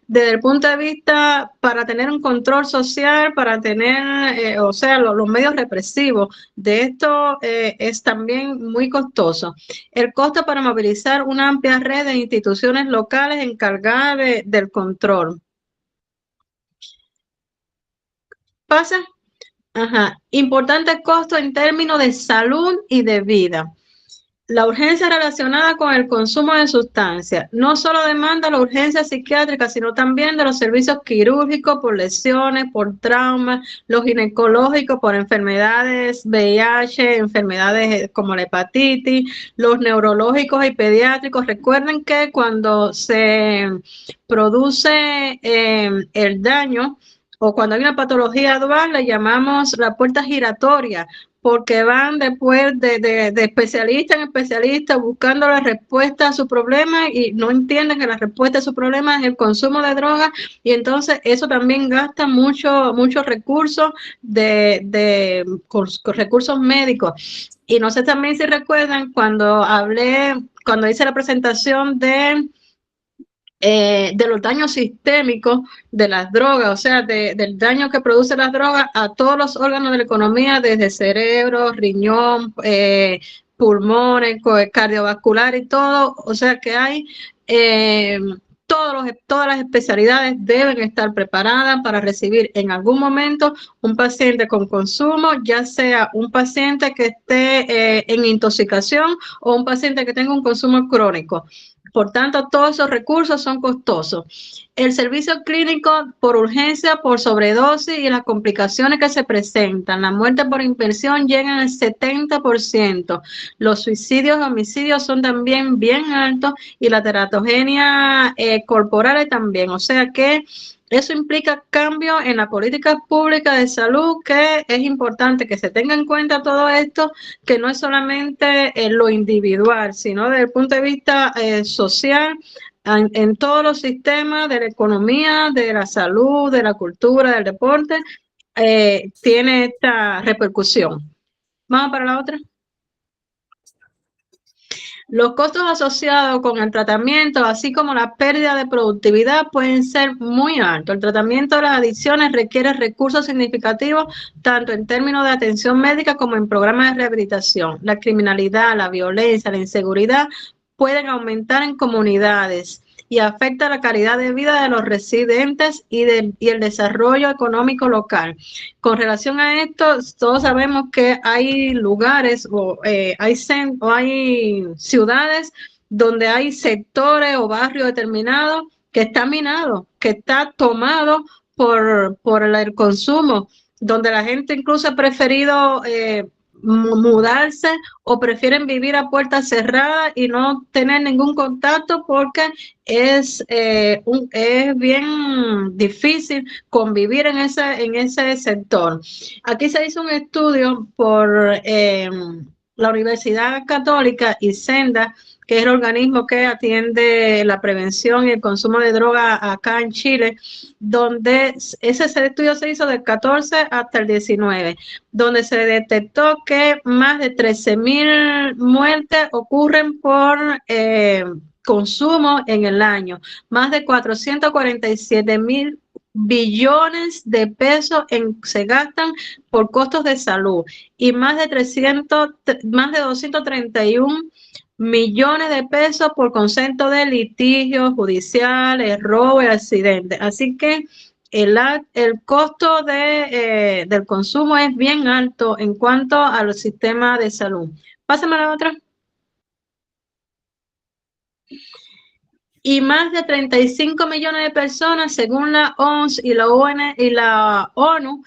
desde el punto de vista para tener un control social, para tener, o sea, los medios represivos de esto es también muy costoso. El costo para movilizar una amplia red de instituciones locales encargadas del control. ¿Pasa? Ajá. Importante costo en términos de salud y de vida. La urgencia relacionada con el consumo de sustancias no solo demanda la urgencia psiquiátrica, sino también de los servicios quirúrgicos por lesiones, por traumas, los ginecológicos por enfermedades VIH, enfermedades como la hepatitis, los neurológicos y pediátricos. Recuerden que cuando se produce el daño o cuando hay una patología dual, le llamamos la puerta giratoria, porque van después de especialista en especialista buscando la respuesta a su problema y no entienden que la respuesta a su problema es el consumo de drogas, y entonces eso también gasta muchos recursos recursos médicos. Y no sé también si recuerdan cuando hice la presentación de los daños sistémicos de las drogas, o sea, del daño que produce las drogas a todos los órganos de la economía, desde cerebro, riñón, pulmones, cardiovascular y todo. O sea que hay todas las especialidades deben estar preparadas para recibir en algún momento un paciente con consumo, ya sea un paciente que esté en intoxicación o un paciente que tenga un consumo crónico. Por tanto, todos esos recursos son costosos. El servicio clínico por urgencia, por sobredosis y las complicaciones que se presentan, la muerte por inversión llegan al 70%. Los suicidios y homicidios son también bien altos y la teratogenia corporal también. O sea que eso implica cambio en la política pública de salud, que es importante que se tenga en cuenta todo esto, que no es solamente lo individual, sino desde el punto de vista social, en todos los sistemas de la economía, de la salud, de la cultura, del deporte, tiene esta repercusión. Vamos para la otra. Los costos asociados con el tratamiento, así como la pérdida de productividad, pueden ser muy altos. El tratamiento de las adicciones requiere recursos significativos, tanto en términos de atención médica como en programas de rehabilitación. La criminalidad, la violencia, la inseguridad pueden aumentar en comunidades y afecta la calidad de vida de los residentes y el desarrollo económico local. Con relación a esto, todos sabemos que hay lugares hay ciudades donde hay sectores o barrios determinados que está minado, que está tomado por el consumo, donde la gente incluso ha preferido mudarse o prefieren vivir a puertas cerradas y no tener ningún contacto, porque es bien difícil convivir en ese sector. Aquí se hizo un estudio por la Universidad Católica y Senda, que es el organismo que atiende la prevención y el consumo de droga acá en Chile, donde ese estudio se hizo del 14 hasta el 19, donde se detectó que más de 13,000 muertes ocurren por consumo en el año, más de 447,000 billones de pesos se gastan por costos de salud y más de 231 millones de pesos por concepto de litigios judiciales, robo y accidentes. Así que el costo del consumo es bien alto en cuanto al sistema de salud. Pásame a la otra. Y más de 35 millones de personas, según la OMS y la ONU,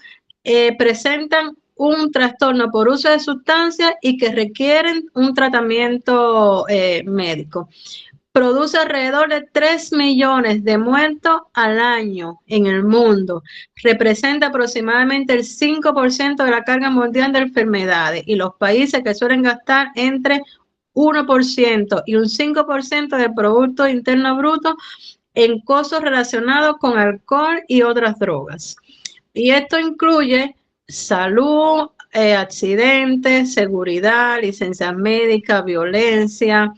presentan un trastorno por uso de sustancias y que requieren un tratamiento médico. Produce alrededor de 3 millones de muertos al año en el mundo. Representa aproximadamente el 5% de la carga mundial de enfermedades, y los países que suelen gastar entre 1% y un 5% del Producto Interno Bruto en costos relacionados con alcohol y otras drogas. Y esto incluye salud, accidentes, seguridad, licencias médicas, violencia,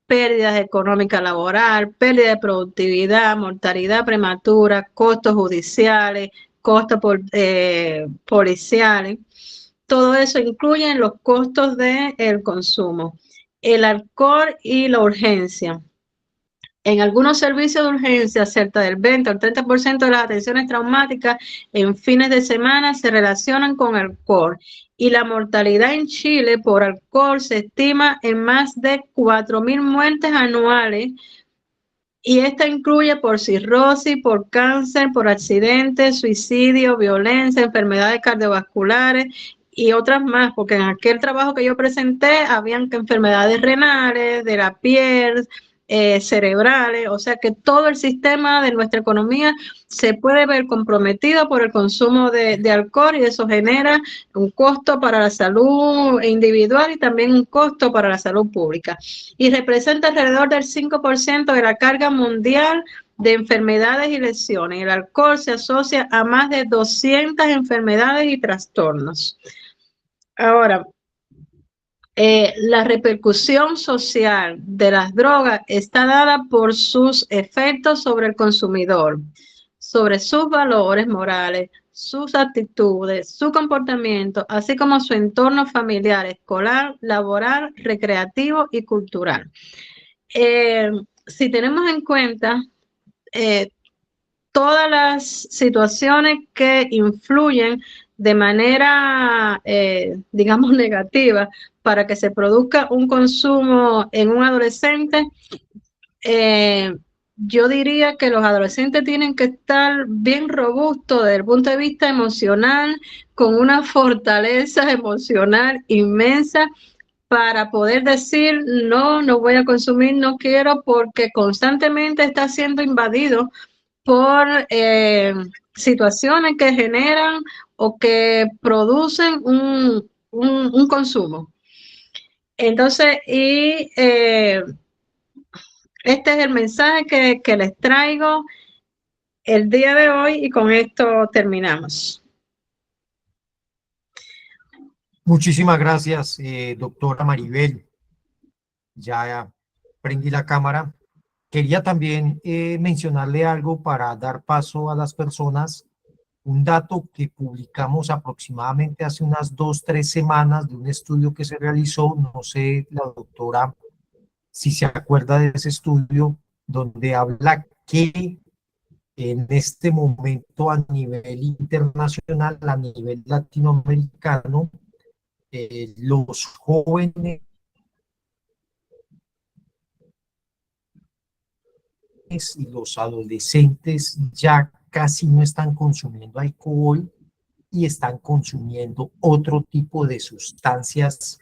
pérdidas económicas laboral, pérdida de productividad, mortalidad prematura, costos judiciales, costos policiales. Todo eso incluye en los costos del consumo. El alcohol y la urgencia. En algunos servicios de urgencia, cerca del 20 al 30% de las atenciones traumáticas en fines de semana se relacionan con alcohol. Y la mortalidad en Chile por alcohol se estima en más de 4.000 muertes anuales. Y esta incluye por cirrosis, por cáncer, por accidentes, suicidio, violencia, enfermedades cardiovasculares y otras más, porque en aquel trabajo que yo presenté habían enfermedades renales, de la piel, cerebrales, o sea que todo el sistema de nuestra economía se puede ver comprometido por el consumo de alcohol, y eso genera un costo para la salud individual y también un costo para la salud pública. Y representa alrededor del 5% de la carga mundial de enfermedades y lesiones. El alcohol se asocia a más de 200 enfermedades y trastornos. Ahora, la repercusión social de las drogas está dada por sus efectos sobre el consumidor, sobre sus valores morales, sus actitudes, su comportamiento, así como su entorno familiar, escolar, laboral, recreativo y cultural. Si tenemos en cuenta todas las situaciones que influyen de manera, digamos, negativa para que se produzca un consumo en un adolescente, yo diría que los adolescentes tienen que estar bien robustos desde el punto de vista emocional, con una fortaleza emocional inmensa para poder decir, no, no voy a consumir, no quiero, porque constantemente está siendo invadido por situaciones que generan o que producen un consumo. Entonces, este es el mensaje que les traigo el día de hoy, y con esto terminamos. Muchísimas gracias, doctora Maribel. Ya prendí la cámara. Quería también mencionarle algo para dar paso a las personas. Un dato que publicamos aproximadamente hace unas 2, 3 semanas de un estudio que se realizó, no sé, la doctora, si se acuerda de ese estudio, donde habla que en este momento a nivel internacional, a nivel latinoamericano, los jóvenes y los adolescentes ya casi no están consumiendo alcohol y están consumiendo otro tipo de sustancias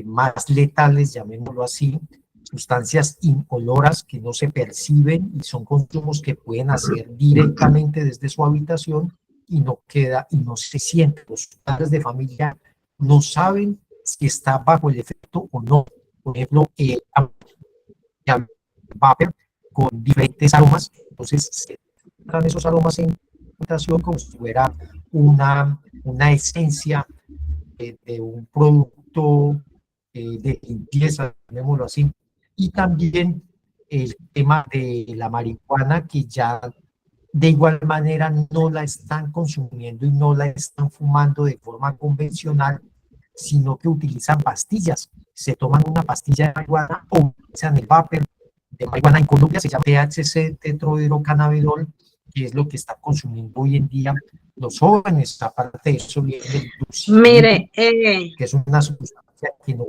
más letales, llamémoslo así, sustancias incoloras que no se perciben y son consumos que pueden hacer directamente desde su habitación y no queda y no se siente. Los padres de familia no saben si está bajo el efecto o no. Por ejemplo, vapor con diferentes aromas, entonces se dan esos aromas en presentación como si fuera una esencia de un producto de limpieza, llamémoslo así. Y también el tema de la marihuana, que ya de igual manera no la están consumiendo y no la están fumando de forma convencional, sino que utilizan pastillas. Se toman una pastilla de marihuana o utilizan el vapor de marihuana. En Colombia se llama THC, tetrohidrocannabinol, que es lo que están consumiendo hoy en día los jóvenes. Aparte de eso viene el dulcido, Mire, que es una sustancia que no...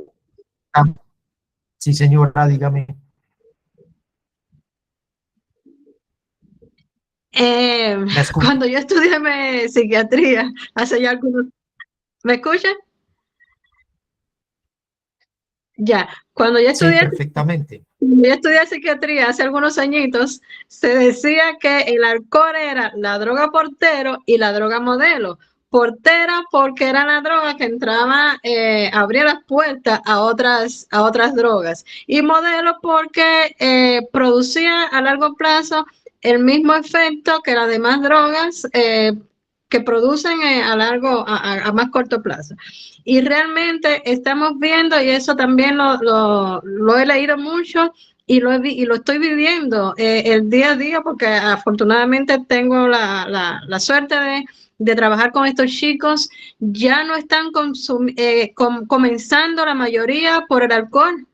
Sí, señora, dígame. Cuando yo estudié psiquiatría, hace ya algunos... ¿Me escucha? Ya, cuando yo Sí, estudié... perfectamente. Yo estudié psiquiatría hace algunos añitos, se decía que el alcohol era la droga portero y la droga modelo. Portera porque era la droga que entraba, abría las puertas a otras drogas. Y modelo porque producía a largo plazo el mismo efecto que las demás drogas que producen a más corto plazo. Y realmente estamos viendo, y eso también lo he leído mucho y lo estoy viviendo el día a día, porque afortunadamente tengo la suerte de trabajar con estos chicos. Ya no están comenzando la mayoría por el alcohol.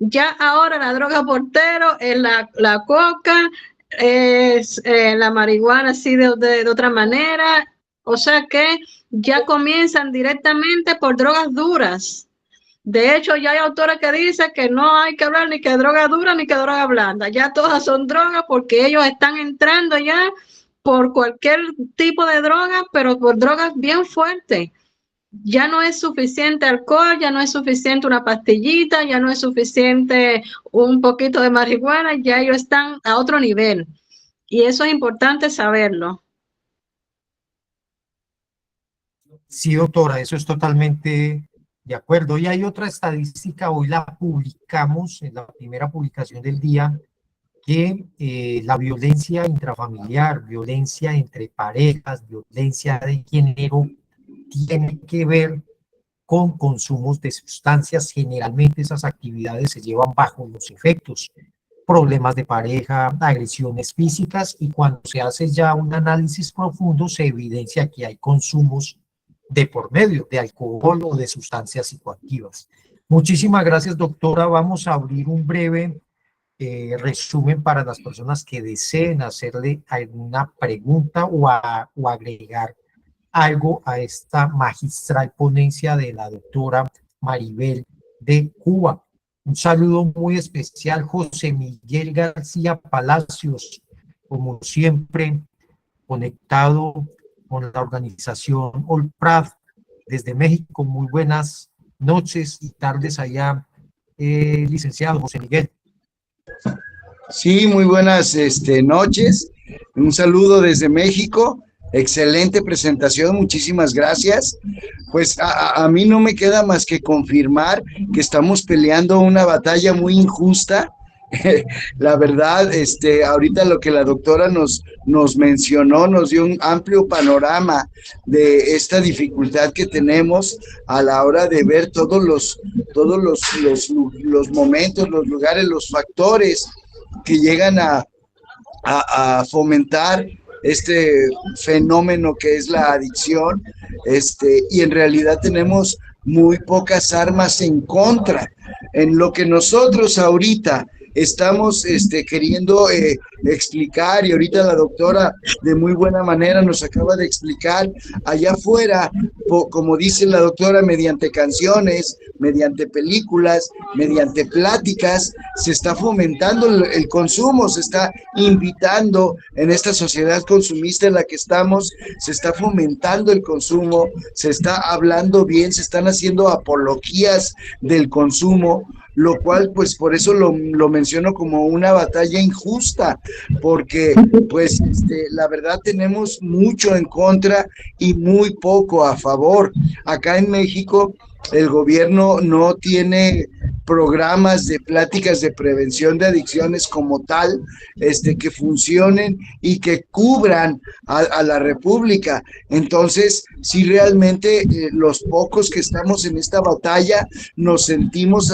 Ya ahora la droga portero es la coca, es la marihuana así de otra manera. O sea que ya comienzan directamente por drogas duras. De hecho, ya hay autores que dicen que no hay que hablar ni que droga dura ni que droga blanda. Ya todas son drogas porque ellos están entrando ya por cualquier tipo de droga, pero por drogas bien fuertes. Ya no es suficiente alcohol, ya no es suficiente una pastillita, ya no es suficiente un poquito de marihuana, ya ellos están a otro nivel. Y eso es importante saberlo. Sí, doctora, eso es totalmente de acuerdo. Y hay otra estadística, hoy la publicamos en la primera publicación del día, que la violencia intrafamiliar, violencia entre parejas, violencia de género, tiene que ver con consumos de sustancias. Generalmente esas actividades se llevan bajo los efectos, problemas de pareja, agresiones físicas, y cuando se hace ya un análisis profundo se evidencia que hay consumos de por medio de alcohol o de sustancias psicoactivas. Muchísimas gracias, doctora. Vamos a abrir un breve resumen para las personas que deseen hacerle alguna pregunta o agregar algo a esta magistral ponencia de la doctora Maribel de Cuba. Un saludo muy especial, José Miguel García Palacios, como siempre, conectado con la organización OLPRAD desde México. Muy buenas noches y tardes allá, licenciado José Miguel. Sí, muy buenas noches. Un saludo desde México. Excelente presentación, muchísimas gracias. Pues a mí no me queda más que confirmar que estamos peleando una batalla muy injusta. La verdad, ahorita lo que la doctora nos mencionó, nos dio un amplio panorama de esta dificultad que tenemos a la hora de ver todos los momentos, los lugares, los factores que llegan a fomentar este fenómeno que es la adicción, y en realidad tenemos muy pocas armas en contra. En lo que nosotros ahorita estamos queriendo explicar, y ahorita la doctora de muy buena manera nos acaba de explicar, allá afuera, como dice la doctora, mediante canciones, mediante películas, mediante pláticas, se está fomentando el consumo, se está invitando en esta sociedad consumista en la que estamos, se está fomentando el consumo, se está hablando bien, se están haciendo apologías del consumo, lo cual pues por eso lo menciono como una batalla injusta, porque pues la verdad tenemos mucho en contra y muy poco a favor. Acá en México el gobierno no tiene programas de pláticas de prevención de adicciones como tal, que funcionen y que cubran a la República. Entonces, si realmente los pocos que estamos en esta batalla nos sentimos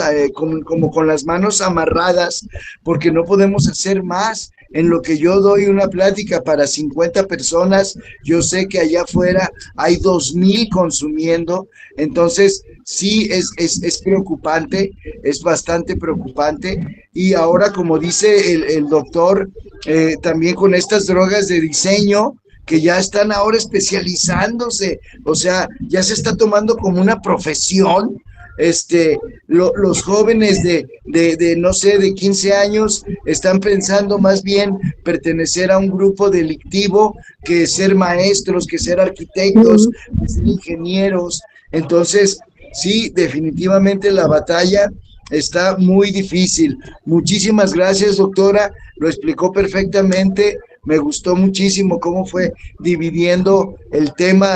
como con las manos amarradas, porque no podemos hacer más. En lo que yo doy una plática para 50 personas, yo sé que allá afuera hay 2,000 consumiendo. Entonces, sí es preocupante, es bastante preocupante. Y ahora, como dice el doctor, también con estas drogas de diseño, que ya están ahora especializándose, o sea, ya se está tomando como una profesión. Los jóvenes de no sé, de 15 años están pensando más bien pertenecer a un grupo delictivo que ser maestros, que ser arquitectos, que ser ingenieros. Entonces, sí, definitivamente la batalla está muy difícil. Muchísimas gracias, doctora, lo explicó perfectamente. Me gustó muchísimo cómo fue dividiendo el tema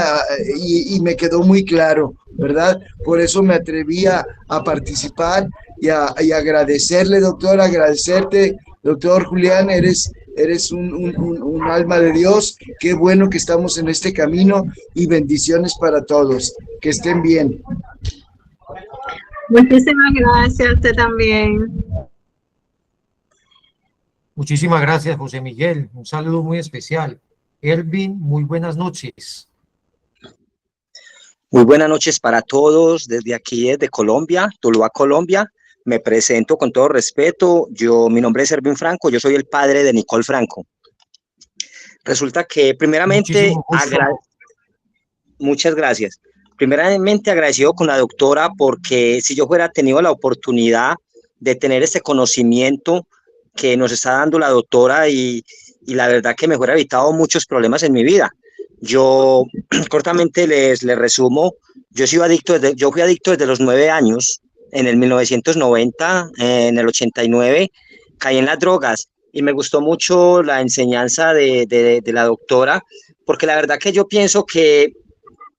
y me quedó muy claro, ¿verdad? Por eso me atreví a participar y agradecerle, doctora, agradecerte, doctor Julián, eres un alma de Dios. Qué bueno que estamos en este camino y bendiciones para todos. Que estén bien. Muchísimas gracias a usted también. Muchísimas gracias, José Miguel. Un saludo muy especial. Elvin, muy buenas noches. Muy buenas noches para todos desde aquí, desde Colombia, Tuluá, Colombia. Me presento con todo respeto. Mi nombre es Ervin Franco, yo soy el padre de Nicole Franco. Resulta que primeramente, muchas gracias. Primeramente agradecido con la doctora porque si yo hubiera tenido la oportunidad de tener este conocimiento que nos está dando la doctora y la verdad que me hubiera evitado muchos problemas en mi vida. Yo cortamente les resumo, yo fui adicto desde los 9 años, en el 1990, en el 89, caí en las drogas y me gustó mucho la enseñanza de la doctora, porque la verdad que yo pienso que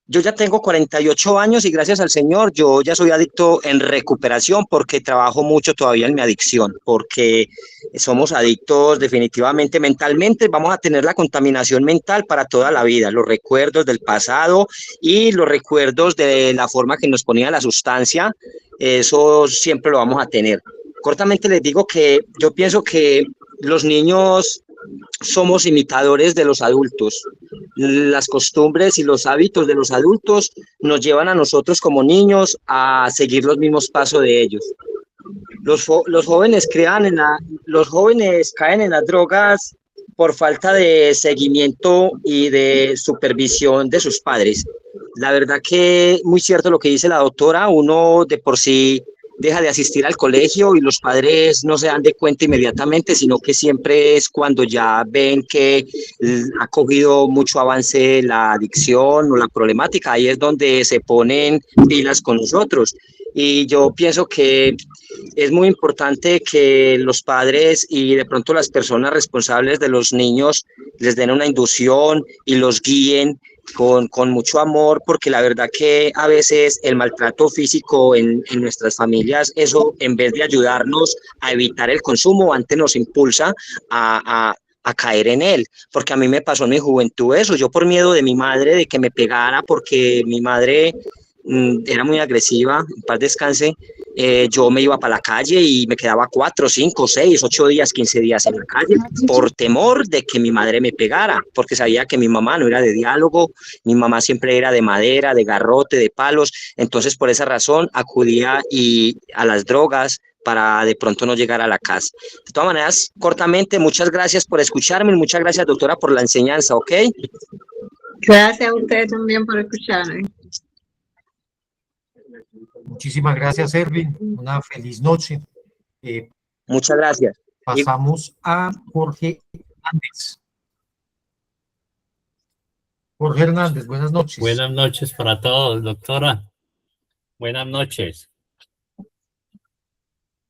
yo ya tengo 48 años y gracias al Señor yo ya soy adicto en recuperación porque trabajo mucho todavía en mi adicción, porque somos adictos definitivamente mentalmente, vamos a tener la contaminación mental para toda la vida, los recuerdos del pasado y los recuerdos de la forma que nos ponía la sustancia, eso siempre lo vamos a tener. Cortamente les digo que yo pienso que los niños somos imitadores de los adultos. Las costumbres y los hábitos de los adultos nos llevan a nosotros como niños a seguir los mismos pasos de ellos. Los jóvenes caen en las drogas por falta de seguimiento y de supervisión de sus padres. La verdad que muy cierto lo que dice la doctora, uno de por sí deja de asistir al colegio y los padres no se dan de cuenta inmediatamente, sino que siempre es cuando ya ven que ha cogido mucho avance la adicción o la problemática, ahí es donde se ponen pilas con nosotros. Y yo pienso que es muy importante que los padres y de pronto las personas responsables de los niños les den una inducción y los guíen con mucho amor, porque la verdad que a veces el maltrato físico en nuestras familias, eso en vez de ayudarnos a evitar el consumo, antes nos impulsa a caer en él, porque a mí me pasó en mi juventud eso, yo por miedo de mi madre, de que me pegara, porque mi madre era muy agresiva, en paz descanse, yo me iba para la calle y me quedaba 4, 5, 6, 8 días, 15 días en la calle por temor de que mi madre me pegara, porque sabía que mi mamá no era de diálogo, mi mamá siempre era de madera, de garrote, de palos, entonces por esa razón acudía a las drogas para de pronto no llegar a la casa. De todas maneras, cortamente, muchas gracias por escucharme, muchas gracias doctora por la enseñanza, ¿ok? Gracias a usted también por escucharme. Muchísimas gracias, Ervin. Una feliz noche. Muchas gracias. Pasamos a Jorge Hernández. Jorge Hernández, buenas noches. Buenas noches para todos, doctora. Buenas noches.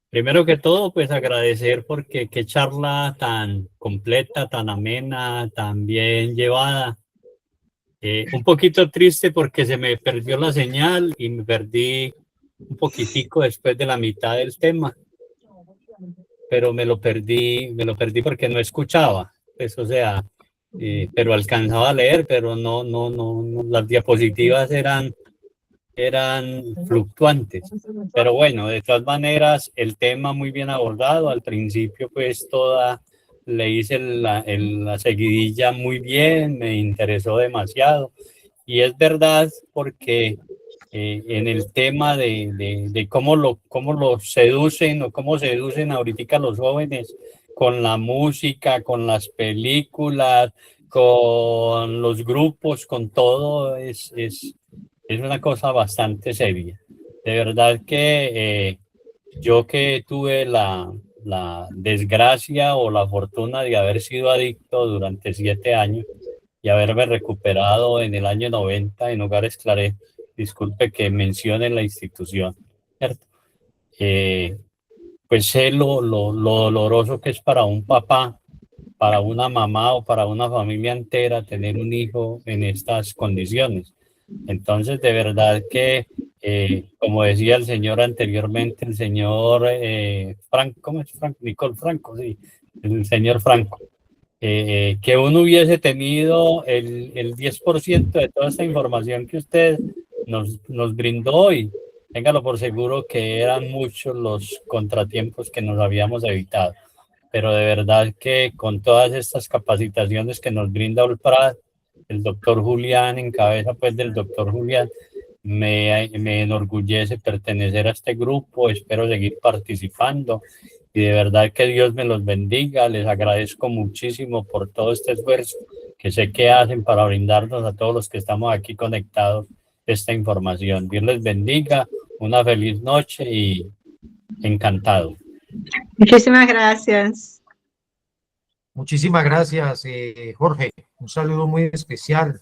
Primero que todo, pues agradecer porque qué charla tan completa, tan amena, tan bien llevada. Un poquito triste porque se me perdió la señal y me perdí un poquitico después de la mitad del tema, pero me lo perdí porque no escuchaba, pues, o sea, pero alcanzaba a leer, pero no, las diapositivas eran fluctuantes, pero bueno, de todas maneras, el tema muy bien abordado, al principio pues le hice la seguidilla muy bien, me interesó demasiado, y es verdad porque en el tema de cómo lo seducen o cómo seducen ahorita los jóvenes con la música, con las películas, con los grupos, con todo, es una cosa bastante seria. De verdad que yo que tuve la desgracia o la fortuna de haber sido adicto durante 7 años y haberme recuperado en el año 90 en Hogares Claret, disculpe que mencione la institución, ¿cierto? Pues sé lo doloroso que es para un papá, para una mamá o para una familia entera tener un hijo en estas condiciones. Entonces, de verdad que, como decía el señor anteriormente, el señor Franco, ¿cómo es Franco? Nicole Franco, sí, el señor Franco, que uno hubiese tenido el 10% de toda esta información que usted nos brindó hoy. Téngalo por seguro que eran muchos los contratiempos que nos habíamos evitado. Pero de verdad que con todas estas capacitaciones que nos brinda Olprat, el doctor Julián, en cabeza pues del doctor Julián, me enorgullece pertenecer a este grupo, espero seguir participando y de verdad que Dios me los bendiga. Les agradezco muchísimo por todo este esfuerzo que sé que hacen para brindarnos a todos los que estamos aquí conectados esta información. Dios les bendiga, una feliz noche y encantado. Muchísimas gracias. Muchísimas gracias, Jorge. Un saludo muy especial.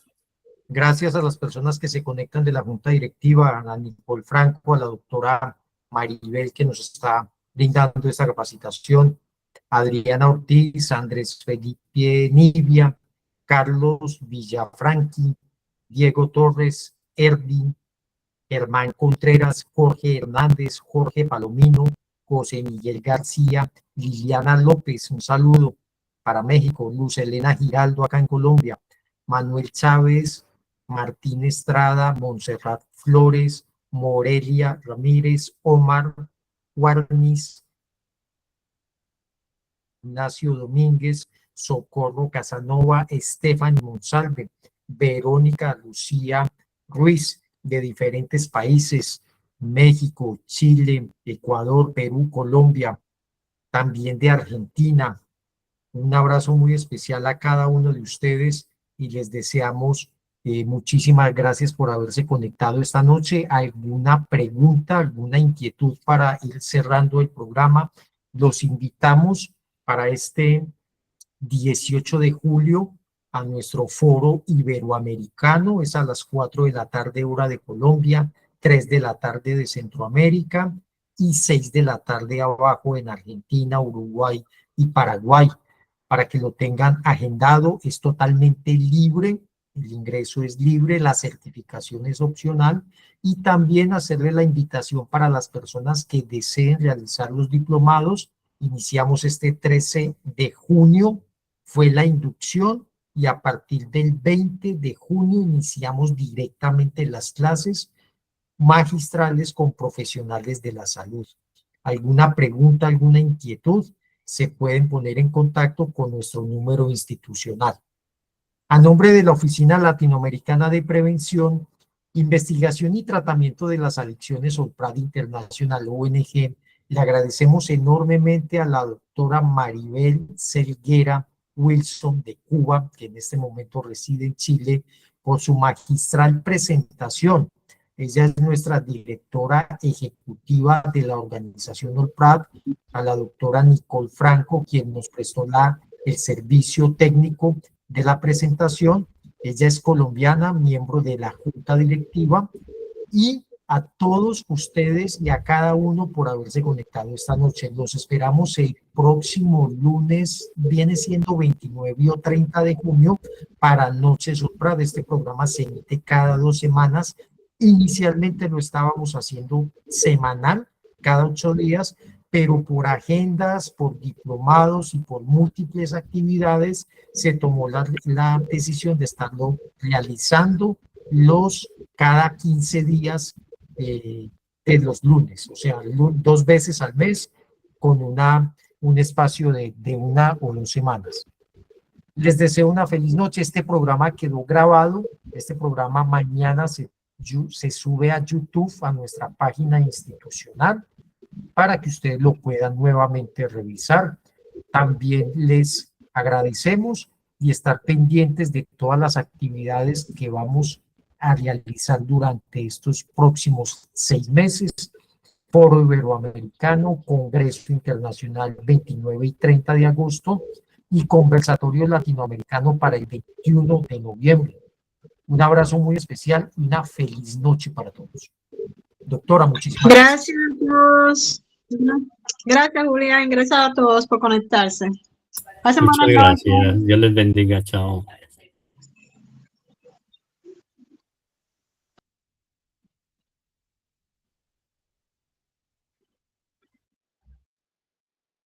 Gracias a las personas que se conectan de la Junta Directiva, a Nicole Franco, a la doctora Maribel, que nos está brindando esta capacitación, Adriana Ortiz, Andrés Felipe Nivia, Carlos Villafranqui, Diego Torres, Erwin, Germán Contreras, Jorge Hernández, Jorge Palomino, José Miguel García, Liliana López, un saludo para México, Luz Elena Giraldo acá en Colombia, Manuel Chávez, Martín Estrada, Montserrat Flores, Morelia Ramírez, Omar Guarnis, Ignacio Domínguez, Socorro Casanova, Estefany Monsalve, Verónica Lucía Ruiz, de diferentes países, México, Chile, Ecuador, Perú, Colombia, también de Argentina. Un abrazo muy especial a cada uno de ustedes y les deseamos muchísimas gracias por haberse conectado esta noche. ¿Alguna pregunta, alguna inquietud para ir cerrando el programa? Los invitamos para este 18 de julio a nuestro foro iberoamericano. Es a las 4 de la tarde hora de Colombia, 3 de la tarde de Centroamérica y 6 de la tarde abajo en Argentina, Uruguay y Paraguay. Para que lo tengan agendado, es totalmente libre, el ingreso es libre, la certificación es opcional y también hacerle la invitación para las personas que deseen realizar los diplomados. Iniciamos este 13 de junio, fue la inducción y a partir del 20 de junio iniciamos directamente las clases magistrales con profesionales de la salud. ¿Alguna pregunta, alguna inquietud? Se pueden poner en contacto con nuestro número institucional. A nombre de la Oficina Latinoamericana de Prevención, Investigación y Tratamiento de las Adicciones, OLPRAD Internacional, ONG, le agradecemos enormemente a la doctora Maribel Selguera Wilson de Cuba, que en este momento reside en Chile, por su magistral presentación. Ella es nuestra directora ejecutiva de la organización OLPRAD, a la doctora Nicole Franco, quien nos prestó el servicio técnico de la presentación. Ella es colombiana, miembro de la Junta Directiva, y a todos ustedes y a cada uno por haberse conectado esta noche. Los esperamos el próximo lunes, viene siendo 29 o 30 de junio, para Noches OLPRAD. Este programa se emite cada 2 semanas. Inicialmente lo estábamos haciendo semanal, cada 8 días, pero por agendas, por diplomados y por múltiples actividades se tomó la decisión de estarlo realizando cada 15 días de los lunes, o sea, 2 veces al mes con un espacio de 1 o 2 semanas. Les deseo una feliz noche. Este programa quedó grabado, este programa mañana se sube a YouTube, a nuestra página institucional, para que ustedes lo puedan nuevamente revisar. También les agradecemos y estar pendientes de todas las actividades que vamos a realizar durante estos próximos 6 meses. Foro Iberoamericano, Congreso Internacional 29 y 30 de agosto y Conversatorio Latinoamericano para el 21 de noviembre. Un abrazo muy especial y una feliz noche para todos. Doctora, muchísimas gracias. Gracias a todos. Gracias, Julián. Gracias a todos por conectarse. Pasen Muchas buenas noches. gracias. Dios les bendiga. Chao.